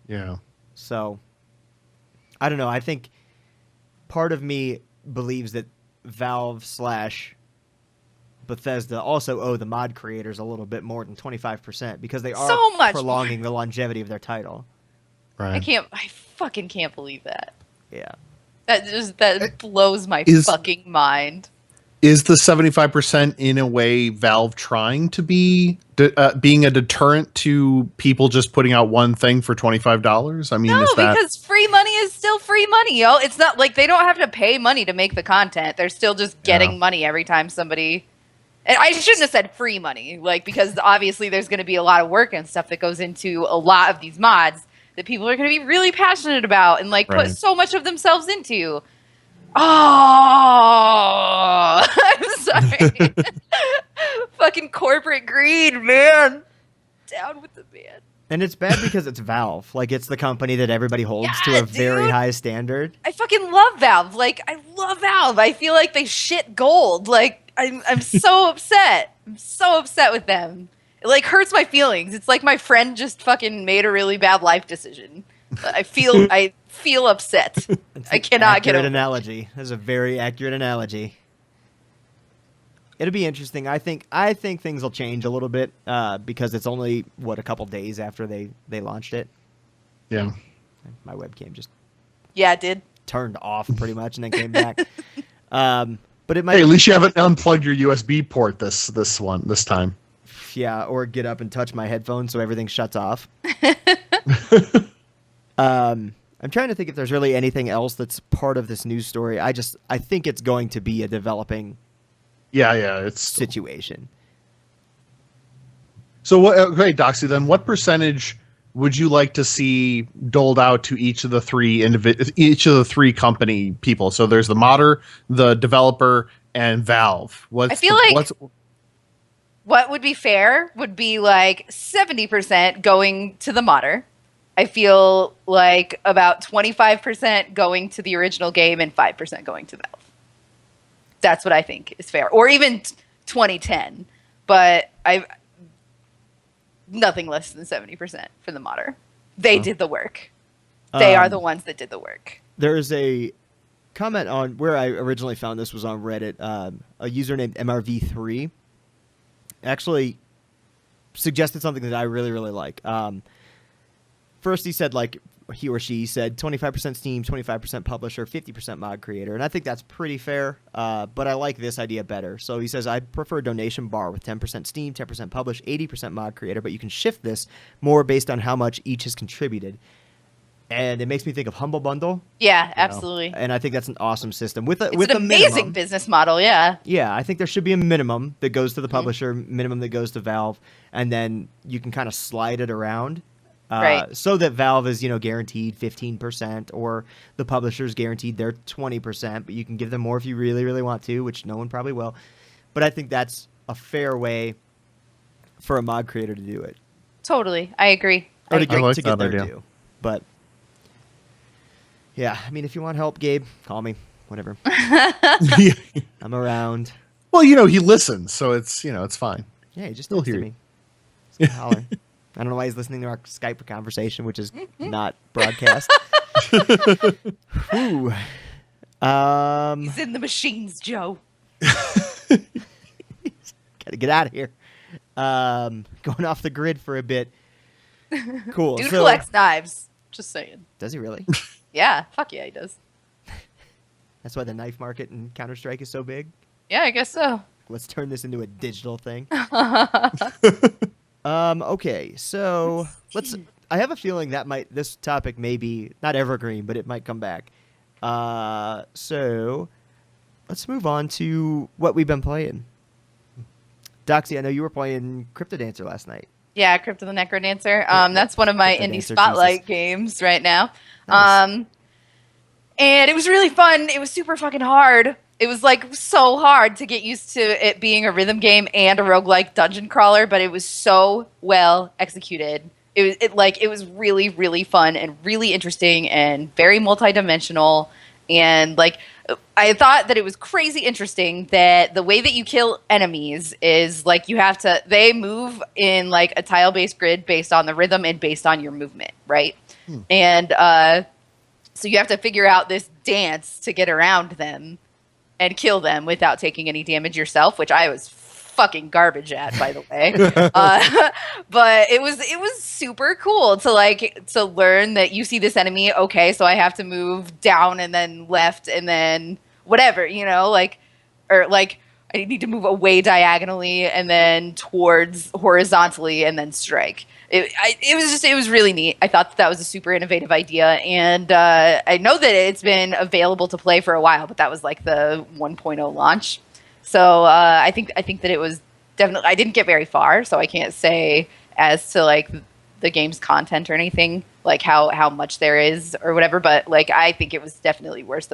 Yeah. So, I don't know. I think part of me believes that Valve / Bethesda also owe the mod creators a little bit more than 25% because they are prolonging the longevity of their title. Right. I fucking can't believe that. Yeah. That blows my fucking mind. Is the 75% in a way Valve trying to be being a deterrent to people just putting out one thing for $25? I mean, because free money is still free money, yo. It's not like they don't have to pay money to make the content. They're still just getting money every time somebody. And I shouldn't have said free money, because obviously there's going to be a lot of work and stuff that goes into a lot of these mods that people are going to be really passionate about and put so much of themselves into. Oh, I'm sorry. Fucking corporate greed, man. Down with the man. And it's bad because it's Valve. It's the company that everybody holds to a very high standard. I fucking love Valve. I love Valve. I feel like they shit gold. I'm so upset. I'm so upset with them. It hurts my feelings. It's like my friend just fucking made a really bad life decision. I feel upset. I cannot get over analogy. That's a very accurate analogy. It'll be interesting. I think things will change a little bit because it's only a couple days after they launched it. Yeah. My webcam just Yeah, it did. turned off pretty much and then came back. But it might. Hey, at least you haven't unplugged your USB port this time. Yeah, or get up and touch my headphones so everything shuts off. I'm trying to think if there's really anything else that's part of this news story. I think it's going to be a developing it's situation. So what? Okay, Doxy. Then, what percentage would you like to see doled out to each of the three company people? So there's the modder, the developer, and Valve. I feel like what would be fair would be like 70% going to the modder. I feel like about 25% going to the original game and 5% going to Valve. That's what I think is fair. Or even 2010. But nothing less than 70% for the modder. They did the work. They are the ones that did the work. There's a comment on where I originally found this was on Reddit. A user named MRV3 actually suggested something that I really, really like. First, he said, like, he or she said 25% Steam, 25% publisher, 50% mod creator. And I think that's pretty fair, but I like this idea better. So he says, I prefer a donation bar with 10% Steam, 10% publish, 80% mod creator, but you can shift this more based on how much each has contributed. And it makes me think of Humble Bundle. Yeah, absolutely. And I think that's an awesome system. With an amazing business model, yeah. Yeah, I think there should be a minimum that goes to the publisher, minimum that goes to Valve, and then you can kind of slide it around. Right. So that Valve is, guaranteed 15%, or the publisher's guaranteed their 20%, but you can give them more if you really, really want to, which no one probably will. But I think that's a fair way for a mod creator to do it. Totally. I agree. Or to like get that there idea. too. But, yeah, I mean, if you want help, Gabe, call me. Whatever. Yeah. I'm around. Well, he listens, so it's it's fine. Yeah, he just He'll texted hear me. He's gonna holler. I don't know why he's listening to our Skype conversation, which is not broadcast. Ooh. He's in the machines, Joe. Gotta get out of here. Going off the grid for a bit. Cool. Dude collects knives. Just saying. Does he really? Yeah. Fuck yeah, he does. That's why the knife market in Counter-Strike is so big? Yeah, I guess so. Let's turn this into a digital thing. Okay, so I have a feeling this topic may be not evergreen, but it might come back. So let's move on to what we've been playing. Doxy, I know you were playing Cryptodancer last night. Yeah, Crypt of the Necrodancer. That's one of my indie Necrodancer, spotlight games right now. Nice. And it was really fun. It was super fucking hard. It was like so hard to get used to it being a rhythm game and a roguelike dungeon crawler, but it was so well executed. It was really, really fun and really interesting and very multidimensional. And like, I thought that it was crazy interesting that the way that you kill enemies is like they move in like a tile-based grid based on the rhythm and based on your movement, right? And so you have to figure out this dance to get around them and kill them without taking any damage yourself, which I was fucking garbage at, by the way. But it was super cool to learn that you see this enemy, okay, so I have to move down and then left and then whatever, or I need to move away diagonally and then towards horizontally and then strike. It was really neat. I thought that was a super innovative idea, and I know that it's been available to play for a while, but that was like the 1.0 launch. So I think that it was definitely. I didn't get very far, so I can't say as to like the game's content or anything, like how much there is or whatever. But like I think it was definitely worth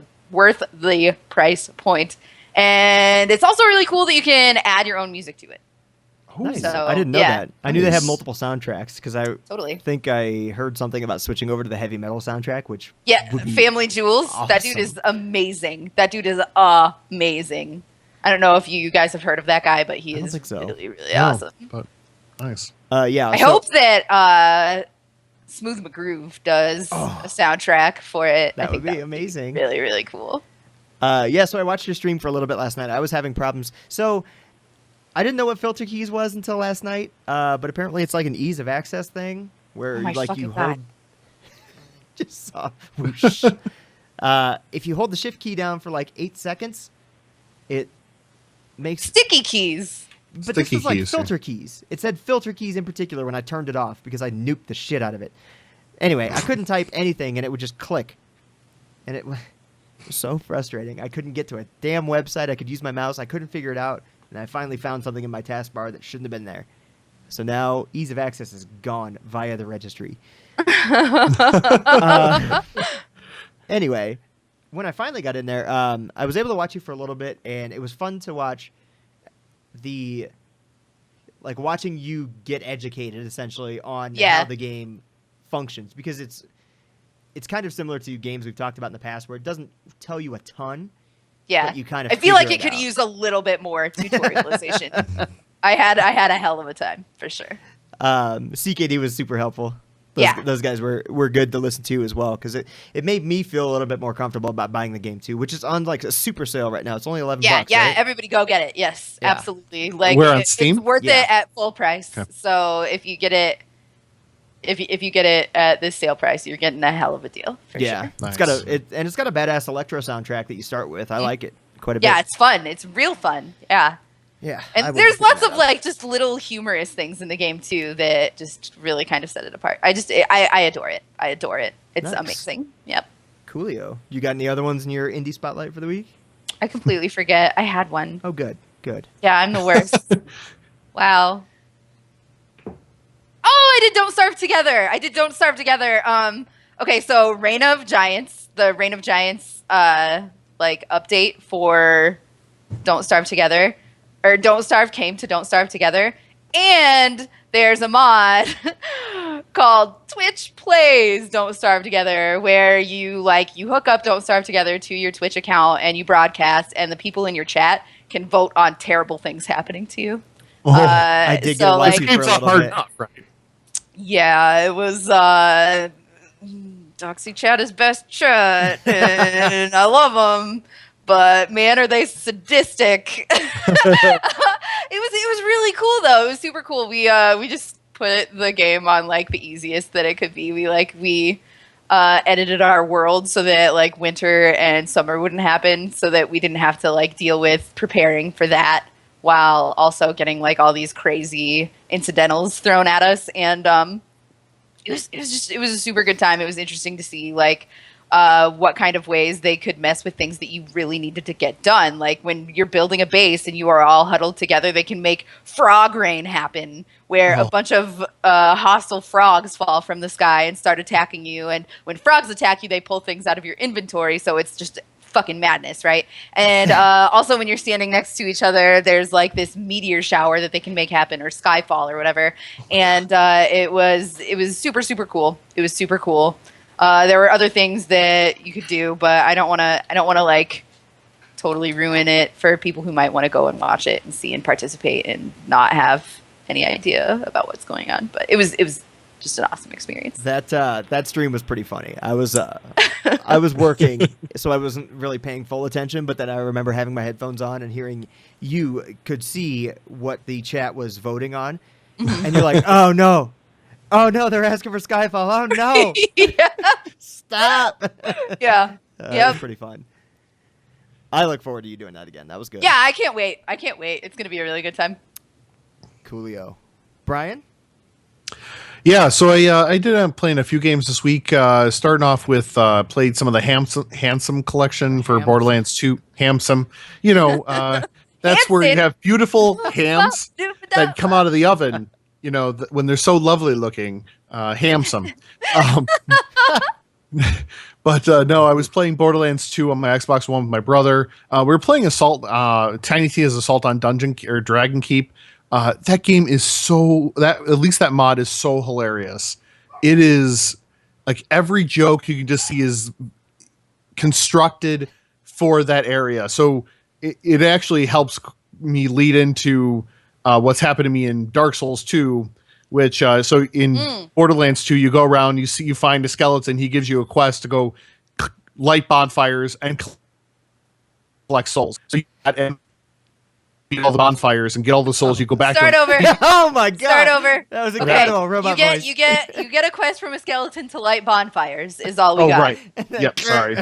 the price point, and it's also really cool that you can add your own music to it. Nice. So, I didn't know that. I knew they have multiple soundtracks because I think I heard something about switching over to the heavy metal soundtrack, which Family Jewels. Awesome. That dude is amazing. I don't know if you guys have heard of that guy, but he is really, really awesome. But nice. I hope that Smooth McGroove does a soundtrack for it. That would be amazing. Really, really cool. So I watched your stream for a little bit last night. I was having problems. So I didn't know what filter keys was until last night, but apparently it's like an ease of access thing where Oh my like fucking you God. hold. Just saw. Whoosh. If you hold the shift key down for like 8 seconds, it makes. Sticky keys. But this Sticky was like keys, filter keys. It said filter keys in particular when I turned it off because I nuked the shit out of it. Anyway, I couldn't type anything and it would just click, and it was so frustrating. I couldn't get to a damn website. I could use my mouse. I couldn't figure it out. And I finally found something in my taskbar that shouldn't have been there. So now ease of access is gone via the registry. Anyway, when I finally got in there, I was able to watch you for a little bit, and it was fun to watch watching you get educated essentially on how the game functions, because it's kind of similar to games we've talked about in the past where it doesn't tell you a ton. Yeah, but you kind of I feel like figure it could out. use a little bit more tutorialization. I had a hell of a time for sure. CKD was super helpful. Yeah. Those guys were good to listen to as well, because it made me feel a little bit more comfortable about buying the game too, which is on like a super sale right now. It's only $11. Yeah, right? everybody go get it. Yes, Yeah. absolutely. Like We're on Steam? It's worth Yeah. it at full price. Okay. So if you get it, if you get it at this sale price, you're getting a hell of a deal. For Yeah, sure. it's got it's got a badass electro soundtrack that you start with. I like it quite a bit. Yeah, it's fun. It's real fun. Yeah. Yeah, I And would there's pick lots that of up. like just little humorous things in the game too that just really kind of set it apart. I adore it. I adore it. It's Nice. amazing. Yep. Coolio. You got any other ones in your indie spotlight for the week? I completely forget. I had one. Oh, good. Yeah, I'm the worst. Wow. Oh, I did Don't Starve Together. Okay, so the Reign of Giants, like update for Don't Starve Together, or Don't Starve came to Don't Starve Together, and there's a mod called Twitch Plays Don't Starve Together, where you hook up Don't Starve Together to your Twitch account and you broadcast, and the people in your chat can vote on terrible things happening to you. I did get lucky This for a game's a little hard bit. enough, right? Yeah, it was Doxy chat is best chat, and I love them, but man, are they sadistic. It was really cool though. It was super cool. We just put the game on like the easiest that it could be. We edited our world so that like winter and summer wouldn't happen, so that we didn't have to like deal with preparing for that, while also getting like all these crazy incidentals thrown at us. And it was a super good time. It was interesting to see like what kind of ways they could mess with things that you really needed to get done. Like when you're building a base and you are all huddled together, they can make frog rain happen, where a bunch of hostile frogs fall from the sky and start attacking you. And when frogs attack you, they pull things out of your inventory. So it's just fucking madness, right? And also when you're standing next to each other, there's like this meteor shower that they can make happen, or Skyfall or whatever. And it was super, super cool. It was super cool. There were other things that you could do, but I don't want to like totally ruin it for people who might want to go and watch it and see and participate and not have any idea about what's going on. But it was just an awesome experience. That stream was pretty funny. I was working, so I wasn't really paying full attention, but then I remember having my headphones on and hearing you could see what the chat was voting on, and you're like, oh no, they're asking for Skyfall. Oh no, Yeah. stop. Yeah. That Yep. was pretty fun. I look forward to you doing that again. That was good. Yeah, I can't wait. It's going to be a really good time. Coolio. Brian? Yeah, so I did end up playing a few games this week. Starting off with played some of the Handsome collection for Handsome. Borderlands 2. Handsome, that's where you have beautiful hams that come out of the oven. When they're so lovely looking, Handsome. But no, I was playing Borderlands 2 on my Xbox One with my brother. We were playing Assault, Tiny Tina's Assault on Dragon Keep. That game is at least that mod is so hilarious. It is like every joke you can just see is constructed for that area. So it actually helps me lead into what's happened to me in Dark Souls 2, which so in Borderlands 2, you go around, you find a skeleton, he gives you a quest to go light bonfires and collect souls. So beat all the bonfires and get all the souls. You go back. Start over. Oh my god! Start over. That was Okay. incredible. Robot voice. You get a quest from a skeleton to light bonfires. Is all we got. Oh right. Yep. Sorry.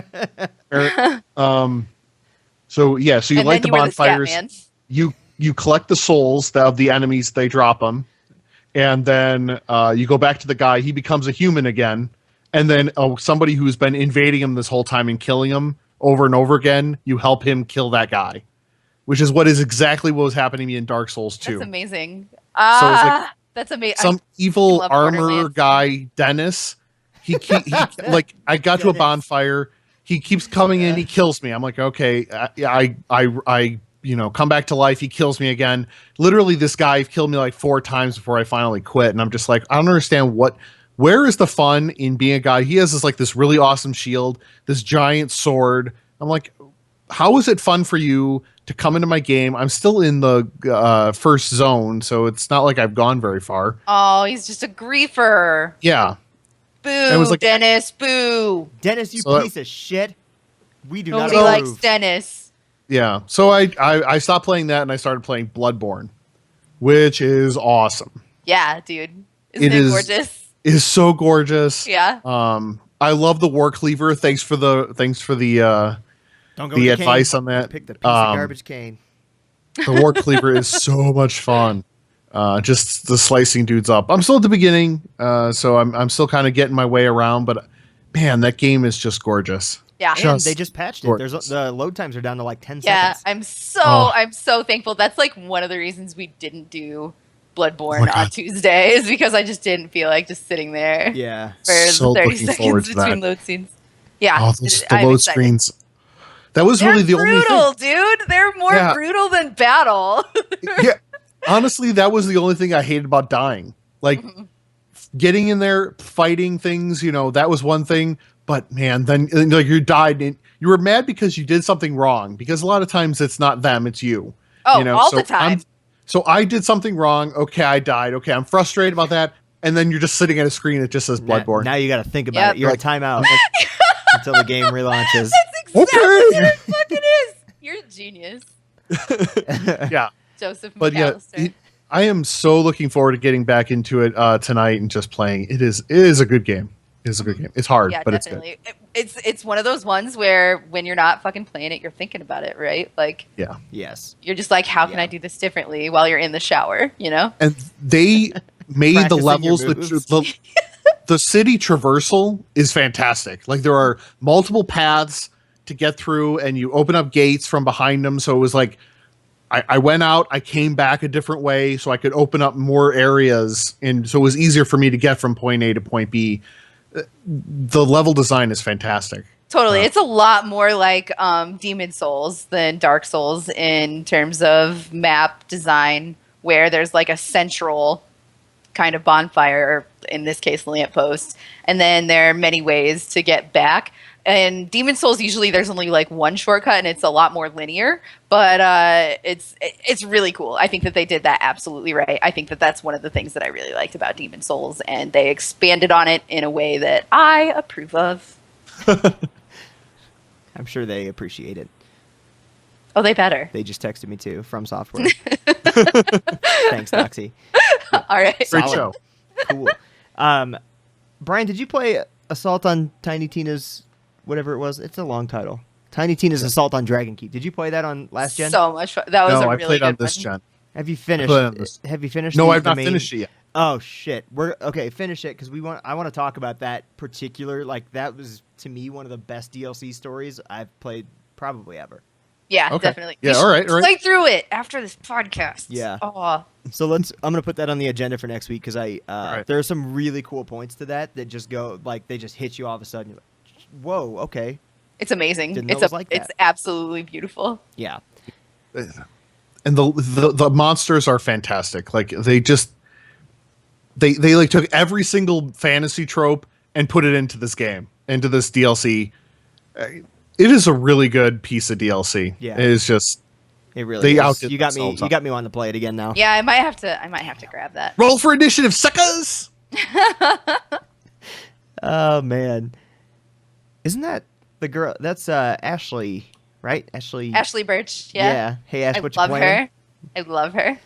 So yeah. So you And light then the you were the scat bonfires. man. You collect the souls of the enemies. They drop them, and then you go back to the guy. He becomes a human again, and then somebody who's been invading him this whole time and killing him over and over again. You help him kill that guy, which is exactly what was happening to me in Dark Souls 2. That's amazing. So it's like That's amazing. some evil love armor Borderlands. guy, Dennis. He like I got to a bonfire. He keeps coming in. He kills me. I'm like, okay, I come back to life. He kills me again. Literally, this guy killed me like 4 times before I finally quit. And I'm just like, I don't understand where is the fun in being a guy? He has this really awesome shield, this giant sword. I'm like, how is it fun for you to come into my game? I'm still in the first zone, so it's not like I've gone very far. Oh, he's just a griefer. Yeah. Boo, It was like- Dennis. Boo. Dennis, you So piece of shit. We do Nobody not likes approve. Dennis. Yeah. So I stopped playing that and I started playing Bloodborne, which is awesome. Yeah, dude. Isn't It it is- gorgeous? It is so gorgeous. Yeah. I love the war cleaver. Thanks for the Don't go the with advice cane. on that. Pick the piece of garbage cane. The war cleaver is so much fun. Just the slicing dudes up. I'm still at the beginning, so I'm still kind of getting my way around. But man, that game is just gorgeous. Yeah. And they just patched it. gorgeous. The load times are down to like 10 Yeah, seconds. I'm so thankful. That's like one of the reasons we didn't do Bloodborne my on God. Tuesday is because I just didn't feel like just sitting there Yeah. for So the 30 looking forward seconds to between that. load scenes. Yeah. Oh, the I'm load excited. screens. That was They're really the only brutal, thing. dude. They're more Yeah. brutal than battle. Yeah, honestly, that was the only thing I hated about dying. Like getting in there, fighting things. That was one thing. But man, then like you died and you were mad because you did something wrong. Because a lot of times it's not them, it's you. Oh, all So the time. So I did something wrong. Okay, I died. Okay, I'm frustrated about that. And then you're just sitting at a screen that just says Bloodborne. Now you got to think about Yep. it. You're a timeout until the game relaunches. That's exactly Okay. what it fucking is. You're a genius, Yeah, Joseph but yeah, McAllister. I am so looking forward to getting back into it tonight and just playing. It is a good game. It is a good game. It's hard, Yeah, but definitely. It's one of those ones where when you're not fucking playing it, you're thinking about it, right? Like it's good. Yeah. Yes. you're just like, how can Yeah. I do this differently while you're in the shower? You know? And they made the Practicing levels your moves. the city traversal is fantastic. Like there are multiple paths to get through and you open up gates from behind them. So it was like I went out, I came back a different way so I could open up more areas, and so it was easier for me to get from point A to point B. The level design is fantastic. Totally. It's a lot more like Demon Souls than Dark Souls in terms of map design, where there's like a central kind of bonfire, or in this case, lamppost, and then there are many ways to get back. And Demon Souls, usually there's only like one shortcut, and it's a lot more linear. But it's really cool. I think that they did that absolutely right. I think that that's one of the things that I really liked about Demon Souls, and they expanded on it in a way that I approve of. I'm sure they appreciate it. Oh, they better. They just texted me too from software. Thanks, Doxy. All right. Great Solid. show. Cool. Brian, did you play Assault on Tiny Tina's whatever it was? It's a long title. Tiny Tina's Assault on Dragon Keep. Did you play that on last gen? So much fun. That was No, a I really played good on this one. gen. Have you finished? played on this. Have you finished? No, the- I've the not main- finished it yet. Oh shit. We're okay. Finish it because I want to talk about that particular. Like that was to me one of the best DLC stories I've played probably ever. Yeah, Okay. definitely. Yeah, We all right, should all right. play through it after this podcast. Yeah. Oh, So I'm gonna put that on the agenda for next week because right. there are some really cool points to that just go like they just hit you all of a sudden. You're like, whoa, okay, it's amazing. Didn't know It's it was like it's that. absolutely beautiful. yeah, And the monsters are fantastic. Like they just they like took every single fantasy trope and put it into this game, into this DLC. It is a really good piece of DLC. Yeah. It is just it really. They is. outdid You got me. themselves. You got me wanting to play it again now. Yeah, I might have to grab that. roll for initiative, suckers. Oh man, isn't that the girl? That's Ashley, right? Ashley. Ashley Birch. Yeah. Hey Ash, I what you love playing? her. I love her.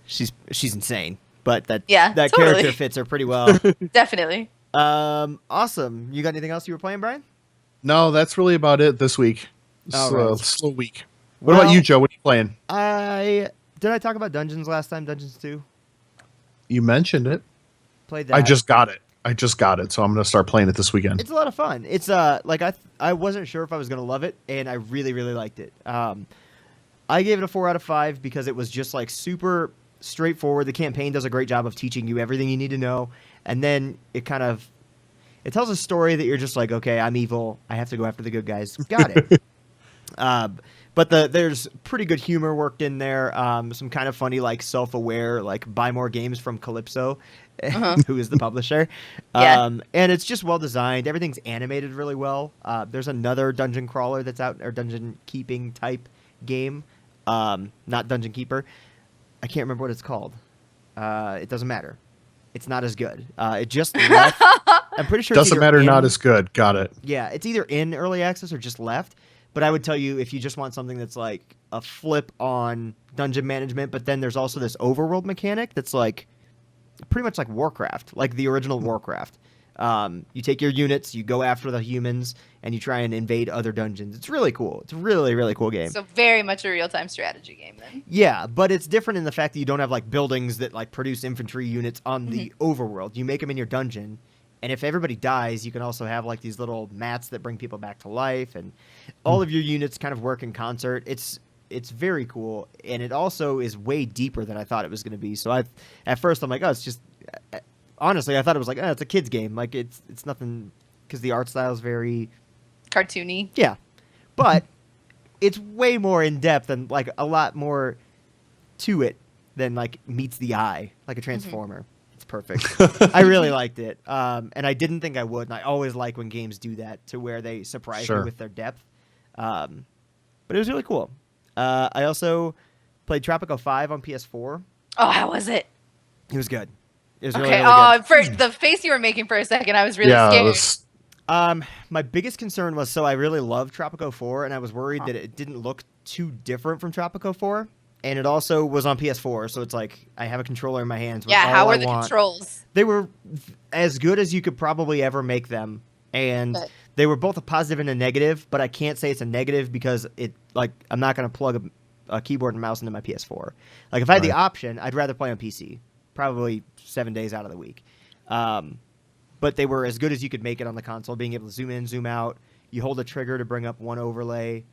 She's insane, but that totally. character fits her pretty well. Definitely. Awesome. You got anything else you were playing, Brian? No, that's really about it this week. All right. Slow week. What about you, Joe? What are you playing? Did I talk about Dungeons last time? Dungeons 2? You mentioned it. Played that. I just got it, so I'm gonna start playing it this weekend. It's a lot of fun. It's I wasn't sure if I was gonna love it, and I really, really liked it. I gave it a 4 out of 5 because it was just like super straightforward. The campaign does a great job of teaching you everything you need to know, and then it tells a story that you're just like, okay, I'm evil. I have to go after the good guys. Got it. But there's pretty good humor worked in there. Some kind of funny, like self-aware, like buy more games from Calypso, who is the publisher. And it's just well designed. Everything's animated really well. There's another dungeon crawler that's out, or dungeon keeping type game. Not Dungeon Keeper. I can't remember what it's called. It doesn't matter. It's not as good. It just left. I'm pretty sure doesn't matter. Not as good. Got it. Yeah, it's either in early access or just left. But I would tell you, if you just want something that's like a flip on dungeon management, but then there's also this overworld mechanic that's like pretty much like Warcraft, like the original Warcraft. You take your units, you go after the humans, and you try and invade other dungeons. It's really cool. It's a really, really cool game. So very much a real-time strategy game then. Yeah, but it's different in the fact that you don't have like buildings that like produce infantry units on the overworld. You make them in your dungeon. And if everybody dies, you can also have like these little mats that bring people back to life, and all of your units kind of work in concert. It's very cool, and it also is way deeper than I thought it was going to be. So at first I'm like, oh, it's just honestly I thought it was like, oh, it's a kid's game, like it's nothing, because the art style is very cartoony. Yeah, but it's way more in depth and like a lot more to it than like meets the eye, like a Transformer. Perfect. I really liked it. And I didn't think I would. And I always like when games do that, to where they surprise me with their depth. But it was really cool. I also played Tropico 5 on PS4. Oh, how was it? It was good. It was okay. really good. For the face you were making for a second, I was really scared. My biggest concern was, I really loved Tropico 4, and I was worried that it didn't look too different from Tropico 4. And it also was on PS4, so it's like I have a controller in my hands. Yeah, how were the controls? They were as good as you could probably ever make them, and they were both a positive and a negative. But I can't say it's a negative because I'm not going to plug a keyboard and mouse into my PS4. Like if I had the option, I'd rather play on PC, probably 7 days out of the week. But they were as good as you could make it on the console, being able to zoom in, zoom out. You hold a trigger to bring up one overlay.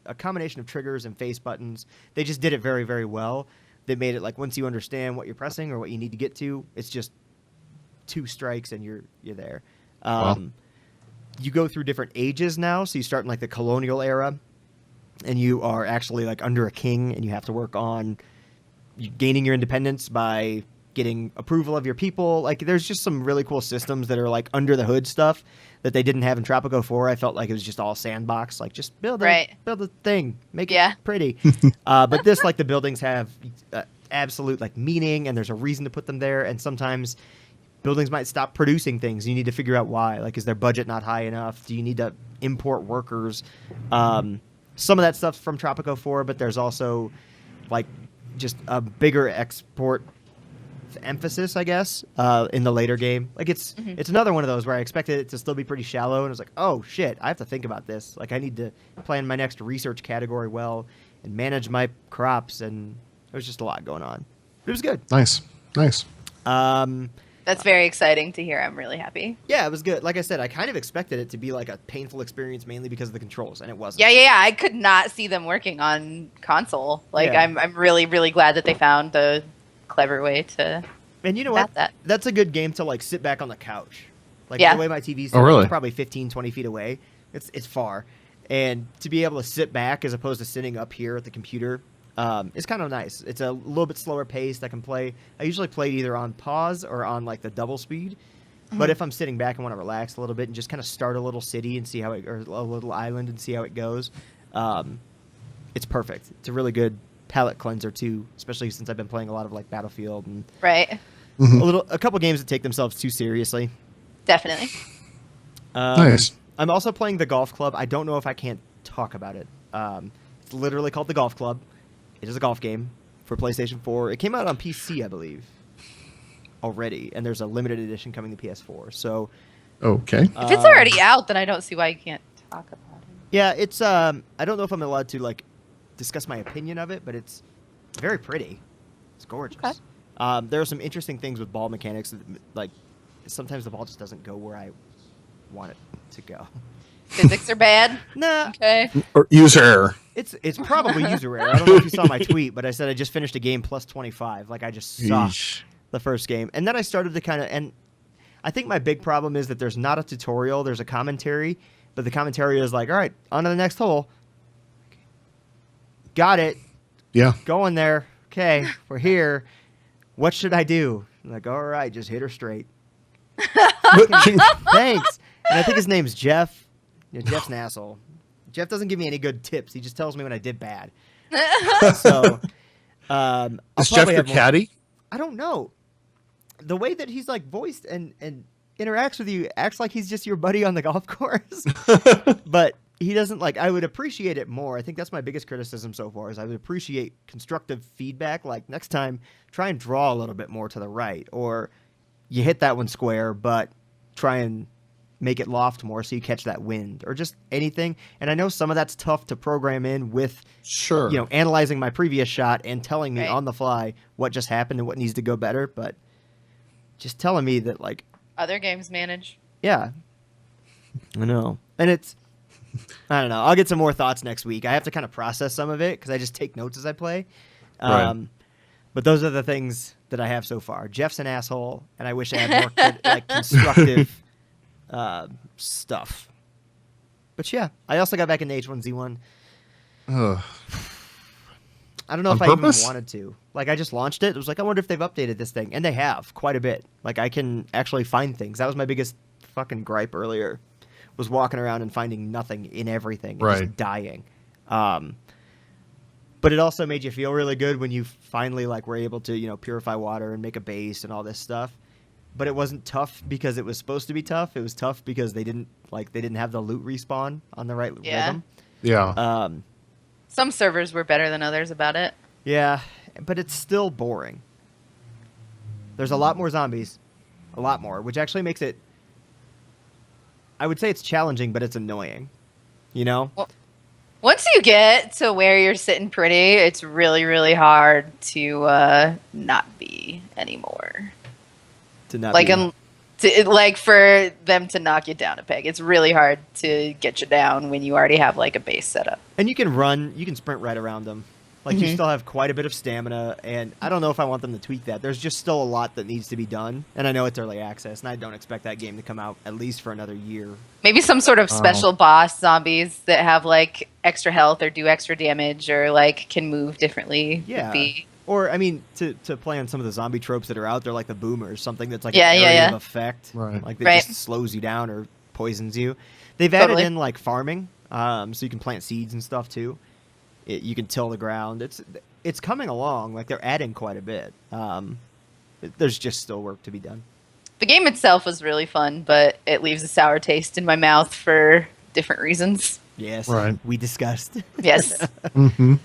A combination of triggers and face buttons. They just did it very, very well. They made it like once you understand what you're pressing or what you need to get to, it's just 2 strikes and you're there. You go through different ages now, so you start in like the colonial era, and you are actually like under a king, and you have to work on gaining your independence by getting approval of your people. Like there's just some really cool systems that are like under the hood stuff that they didn't have in Tropico 4. I felt like it was just all sandbox, like just build a thing, make it pretty. But this, like the buildings have absolute like meaning, and there's a reason to put them there. And sometimes buildings might stop producing things. You need to figure out why. Like, is their budget not high enough? Do you need to import workers? Some of that stuff's from Tropico 4, but there's also like just a bigger export emphasis, I guess, in the later game. Like it's another one of those where I expected it to still be pretty shallow, and I was like, oh shit, I have to think about this. Like I need to plan my next research category well and manage my crops, and there was just a lot going on. But it was good. Nice. That's very exciting to hear. I'm really happy. Yeah, it was good. Like I said, I kind of expected it to be like a painful experience, mainly because of the controls, and it wasn't. Yeah. I could not see them working on console. Like I'm really, really glad that they found the clever way to. And you know what? That's a good game to like sit back on the couch. Like the way my TV's it's probably 15, 20 feet away. It's far, and to be able to sit back as opposed to sitting up here at the computer, it's kind of nice. It's a little bit slower paced. I usually play it either on pause or on like the double speed. But if I'm sitting back and want to relax a little bit and just kind of start a little city and see or a little island and see how it goes, it's perfect. It's a really good palate cleanser too, especially since I've been playing a lot of like Battlefield and a couple games that take themselves too seriously. Definitely. Nice. I'm also playing the Golf Club. I don't know if I can't talk about it. It's literally called the Golf Club. It is a golf game for PlayStation 4. It came out on PC, I believe, already, and there's a limited edition coming to PS4. So, Okay. If it's already out, then I don't see why you can't talk about it. Yeah, it's I don't know if I'm allowed to like discuss my opinion of it, but it's very pretty. It's gorgeous. Okay. There are some interesting things with ball mechanics. Like sometimes the ball just doesn't go where I want it to go. Physics are bad. Nah, Okay. Or user error. it's probably user error. I don't know if you saw my tweet, but I said I just finished a game plus 25. Like I just sucked Yeesh. the first game, and then I started to kind of. And I think my big problem is that there's not a tutorial. There's a commentary, but the commentary is like, all right, on to the next hole. Got it. Yeah. Go in there. Okay, we're here. What should I do? I'm like, all right, just hit her straight. Thanks. And I think his name's Jeff. Yeah, Jeff's an asshole. Jeff doesn't give me any good tips. He just tells me when I did bad. So, Is Jeff your caddy? I don't know. The way that he's like voiced and interacts with you, acts like he's just your buddy on the golf course. But he doesn't like. I would appreciate it more. I think that's my biggest criticism so far. Is I would appreciate constructive feedback. Like next time, try and draw a little bit more to the right, or you hit that one square, but try and make it loft more so you catch that wind, or just anything. And I know some of that's tough to program in with, Sure. analyzing my previous shot and telling me Right. on the fly what just happened and what needs to go better. But just telling me that, like, Other games manage. yeah, I know. And it's, I don't know. I'll get some more thoughts next week. I have to kind of process some of it because I just take notes as I play. Right. But those are the things that I have so far. Jeff's an asshole, and I wish I had more like constructive stuff. But yeah, I also got back into H1Z1. Ugh. I don't know On if I even purpose? wanted to. Like, I just launched it. It was like, I wonder if they've updated this thing. And they have, quite a bit. Like, I can actually find things. That was my biggest fucking gripe earlier, was walking around and finding nothing in everything and Right. just dying. But it also made you feel really good when you finally, like, were able to, purify water and make a base and all this stuff. But it wasn't tough because it was supposed to be tough. It was tough because they didn't have the loot respawn on the right Yeah. rhythm. Yeah. Some servers were better than others about it. Yeah, but it's still boring. There's a lot more zombies. A lot more, which actually makes it... I would say it's challenging, but it's annoying. You know? Once you get to where you're sitting pretty, it's really, really hard to not be anymore. To not Like, be... like for them to knock you down a peg, it's really hard to get you down when you already have like a base set up. And you can sprint right around them. Like, you Mhm. still have quite a bit of stamina, and I don't know if I want them to tweak that. There's just still a lot that needs to be done, and I know it's early access, and I don't expect that game to come out at least for another year. Maybe some sort of Oh. special boss zombies that have like extra health or do extra damage or like can move differently. Yeah. Would be... Or, I mean, to play on some of the zombie tropes that are out there, like the boomers, something that's like Yeah, an yeah, area yeah. of effect. Right. Like, that Right. just slows you down or poisons you. They've added Totally. in, like, farming, so you can plant seeds and stuff, too. You can till the ground. It's coming along. Like, they're adding quite a bit. There's just still work to be done. The game itself was really fun, but it leaves a sour taste in my mouth for different reasons. Yes, Right. we discussed. Yes. Mm-hmm.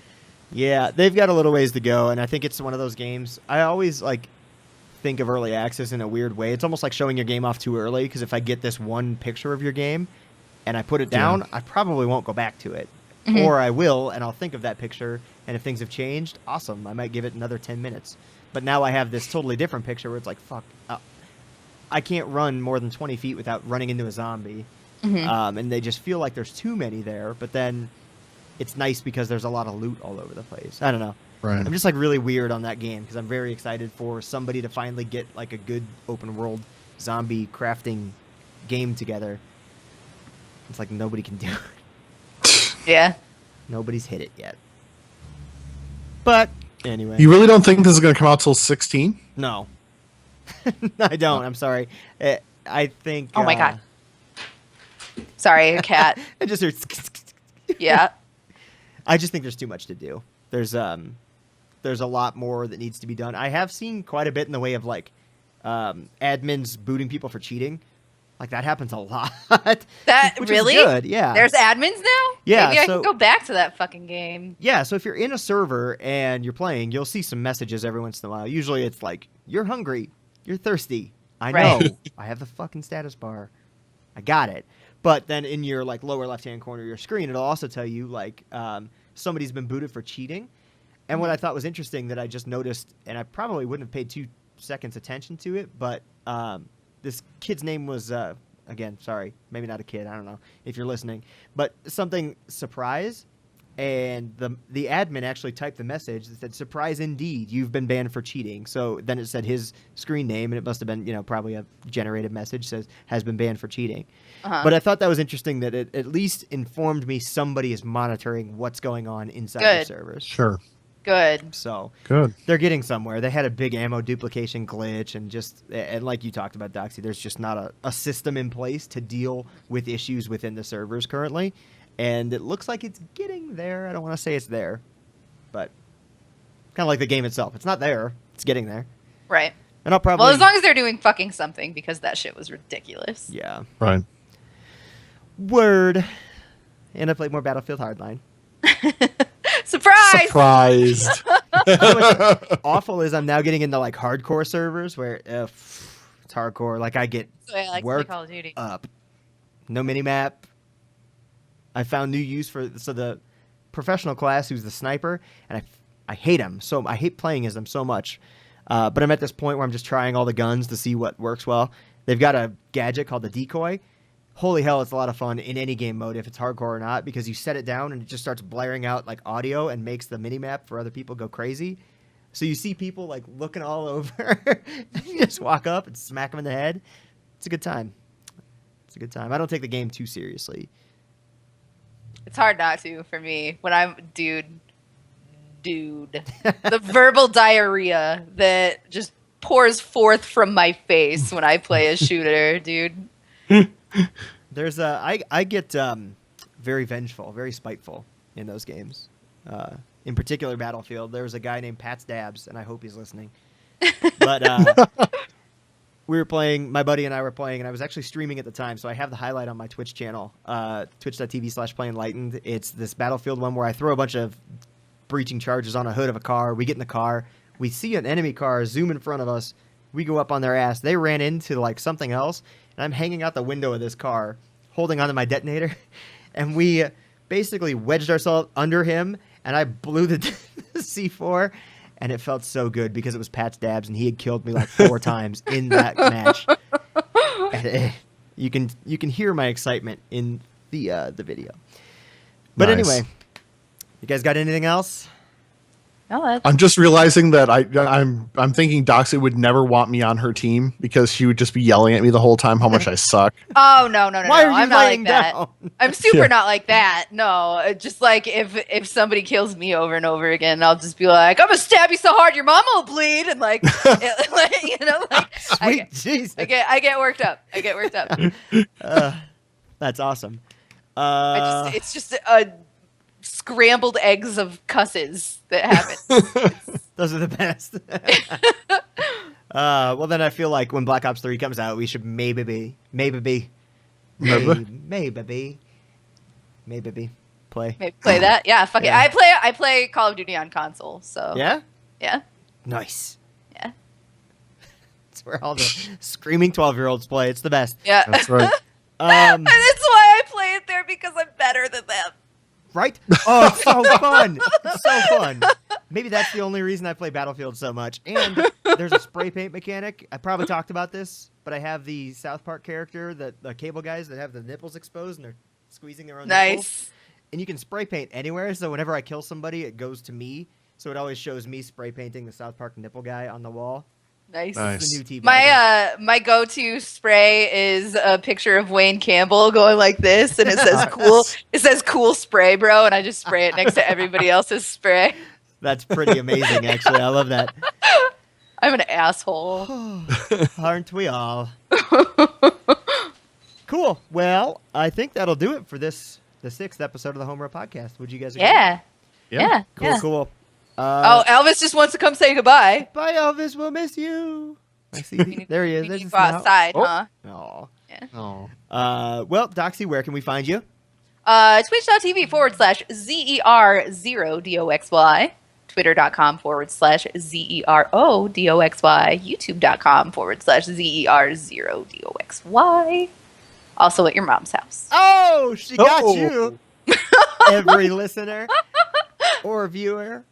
Yeah, they've got a little ways to go, and I think it's one of those games. I always think of early access in a weird way. It's almost like showing your game off too early, because if I get this one picture of your game and I put it down, I probably won't go back to it. Mhm. Or I will, and I'll think of that picture, and if things have changed, awesome. I might give it another 10 minutes. But now I have this totally different picture where it's like, fuck, I can't run more than 20 feet without running into a zombie. Mhm. And they just feel like there's too many there, but then it's nice because there's a lot of loot all over the place. I don't know. Right. I'm just really weird on that game because I'm very excited for somebody to finally get like a good open world zombie crafting game together. It's like nobody can do it. Yeah. Nobody's hit it yet. But anyway, You really don't think this is going to come out till 16? no, I don't. I'm sorry. I think. Oh my God. Sorry, a cat. I just heard. Yeah. I just think there's too much to do. There's a lot more that needs to be done. I have seen quite a bit in the way of admins booting people for cheating. Like that happens a lot. That which really? is good. Yeah. There's admins now? Yeah, Maybe I so- can go back to that fucking game. Yeah, so if you're in a server and you're playing, you'll see some messages every once in a while. Usually it's like, you're hungry, you're thirsty. I know. Right. I have the fucking status bar. I got it. But then in your like lower left-hand corner of your screen, it'll also tell you like somebody's been booted for cheating. And what I thought was interesting that I just noticed, and I probably wouldn't have paid 2 seconds attention to it, but this kid's name was, again, sorry, maybe not a kid, I don't know if you're listening, but something surprise, and the admin actually typed the message that said, surprise indeed, you've been banned for cheating. So then it said his screen name, and it must have been, probably a generated message, says, has been banned for cheating. Uh-huh. But I thought that was interesting that it at least informed me somebody is monitoring what's going on inside the Good. servers. Sure. Good. So Good. they're getting somewhere. They had a big ammo duplication glitch, and like you talked about, Doxy, there's just not a system in place to deal with issues within the servers currently, and it looks like it's getting there. I don't want to say it's there, but kind of like the game itself. It's not there. It's getting there. Right. And I'll probably... Well, as long as they're doing fucking something, because that shit was ridiculous. Yeah. Right. Word. And I played more Battlefield Hardline. Surprise! Surprised. You know what's awful is I'm now getting into like hardcore servers where it's hardcore. Like I get That's the way I like to play worked Call of Duty. up. No minimap. I found new use for the professional class who's the sniper, and I hate him. So I hate playing as them so much. But I'm at this point where I'm just trying all the guns to see what works well. They've got a gadget called the decoy. Holy hell, it's a lot of fun in any game mode if it's hardcore or not, because you set it down and it just starts blaring out like audio and makes the minimap for other people go crazy. So you see people like looking all over. You just walk up and smack them in the head. It's a good time. It's a good time. I don't take the game too seriously. It's hard not to for me when I'm dude. The verbal diarrhea that just pours forth from my face when I play a shooter, dude. There's I get very vengeful, very spiteful in those games. In particular, Battlefield. There was a guy named Pat's Dabs, and I hope he's listening. But we were playing, my buddy and I were playing, and I was actually streaming at the time, so I have the highlight on my Twitch channel, twitch.tv/playenlightened. It's this Battlefield one where I throw a bunch of breaching charges on a hood of a car. We get in the car. We see an enemy car zoom in front of us. We go up on their ass. They ran into like something else, and I'm hanging out the window of this car, holding onto my detonator, and we basically wedged ourselves under him, and I blew the C4, and it felt so good because it was Pat's Dabs, and he had killed me like 4 times in that match. And you can hear my excitement in the video. But Nice. anyway, you guys got anything else? No, that's I'm just realizing that I'm thinking Doxy would never want me on her team because she would just be yelling at me the whole time how much I suck. Oh no! Why are you I'm not like laying that. down? I'm super Yeah. not like that. No, just like if somebody kills me over and over again, I'll just be like, I'm gonna stab you so hard your mama will bleed, and like, Sweet Jesus. I get worked up. I get worked up. That's awesome. It's just a scrambled eggs of cusses that happen. Those are the best. Well, then I feel like when Black Ops 3 comes out, we should maybe play. Maybe play that. Yeah, fuck Yeah. it. I play Call of Duty on console. So Yeah? yeah. Nice. Yeah. It's where all the screaming 12-year-olds play. It's the best. Yeah. That's right. And that's why I play it there, because I'm better than them. Right? Oh, it's so fun. It's so fun. Maybe that's the only reason I play Battlefield so much. And there's a spray paint mechanic. I probably talked about this, but I have the South Park character, the cable guys that have the nipples exposed and they're squeezing their own nipples. Nice. And you can spray paint anywhere, so whenever I kill somebody, it goes to me. So it always shows me spray painting the South Park nipple guy on the wall. Nice. Nice. It's the new TV. My go-to spray is a picture of Wayne Campbell going like this, and it says cool. It says cool spray, bro, and I just spray it next to everybody else's spray. That's pretty amazing, actually. I love that. I'm an asshole. Aren't we all? Cool. Well, I think that'll do it for the 6th episode of the HomeRow Podcast. Would you guys agree? Yeah. Yeah. Yeah. Cool, yeah. cool. Oh, Elvis just wants to come say goodbye. Bye, Elvis. We'll miss you. I see. There he is. We There's need his to go snout. outside, Oh. huh? Aw. Yeah. Yeah. Oh. Well, Doxy, where can we find you? Twitch.tv/ZER0DOXY. Twitter.com/ZERODOXY. YouTube.com/ZER0DOXY. Also at your mom's house. Oh, she got Oh. you. Every listener or viewer.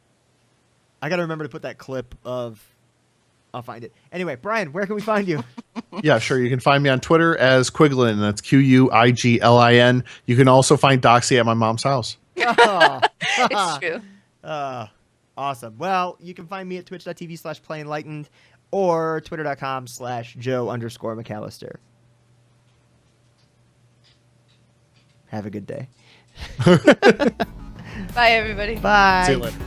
I got to remember to put that clip of... I'll find it. Anyway, Brian, where can we find you? Yeah, sure. You can find me on Twitter as Quiglin. That's QUIGLIN. You can also find Doxy at my mom's house. Oh. It's true. Awesome. Well, you can find me at twitch.tv/playenlightened or twitter.com/Joe_McAllister. Have a good day. Bye, everybody. Bye. See you later.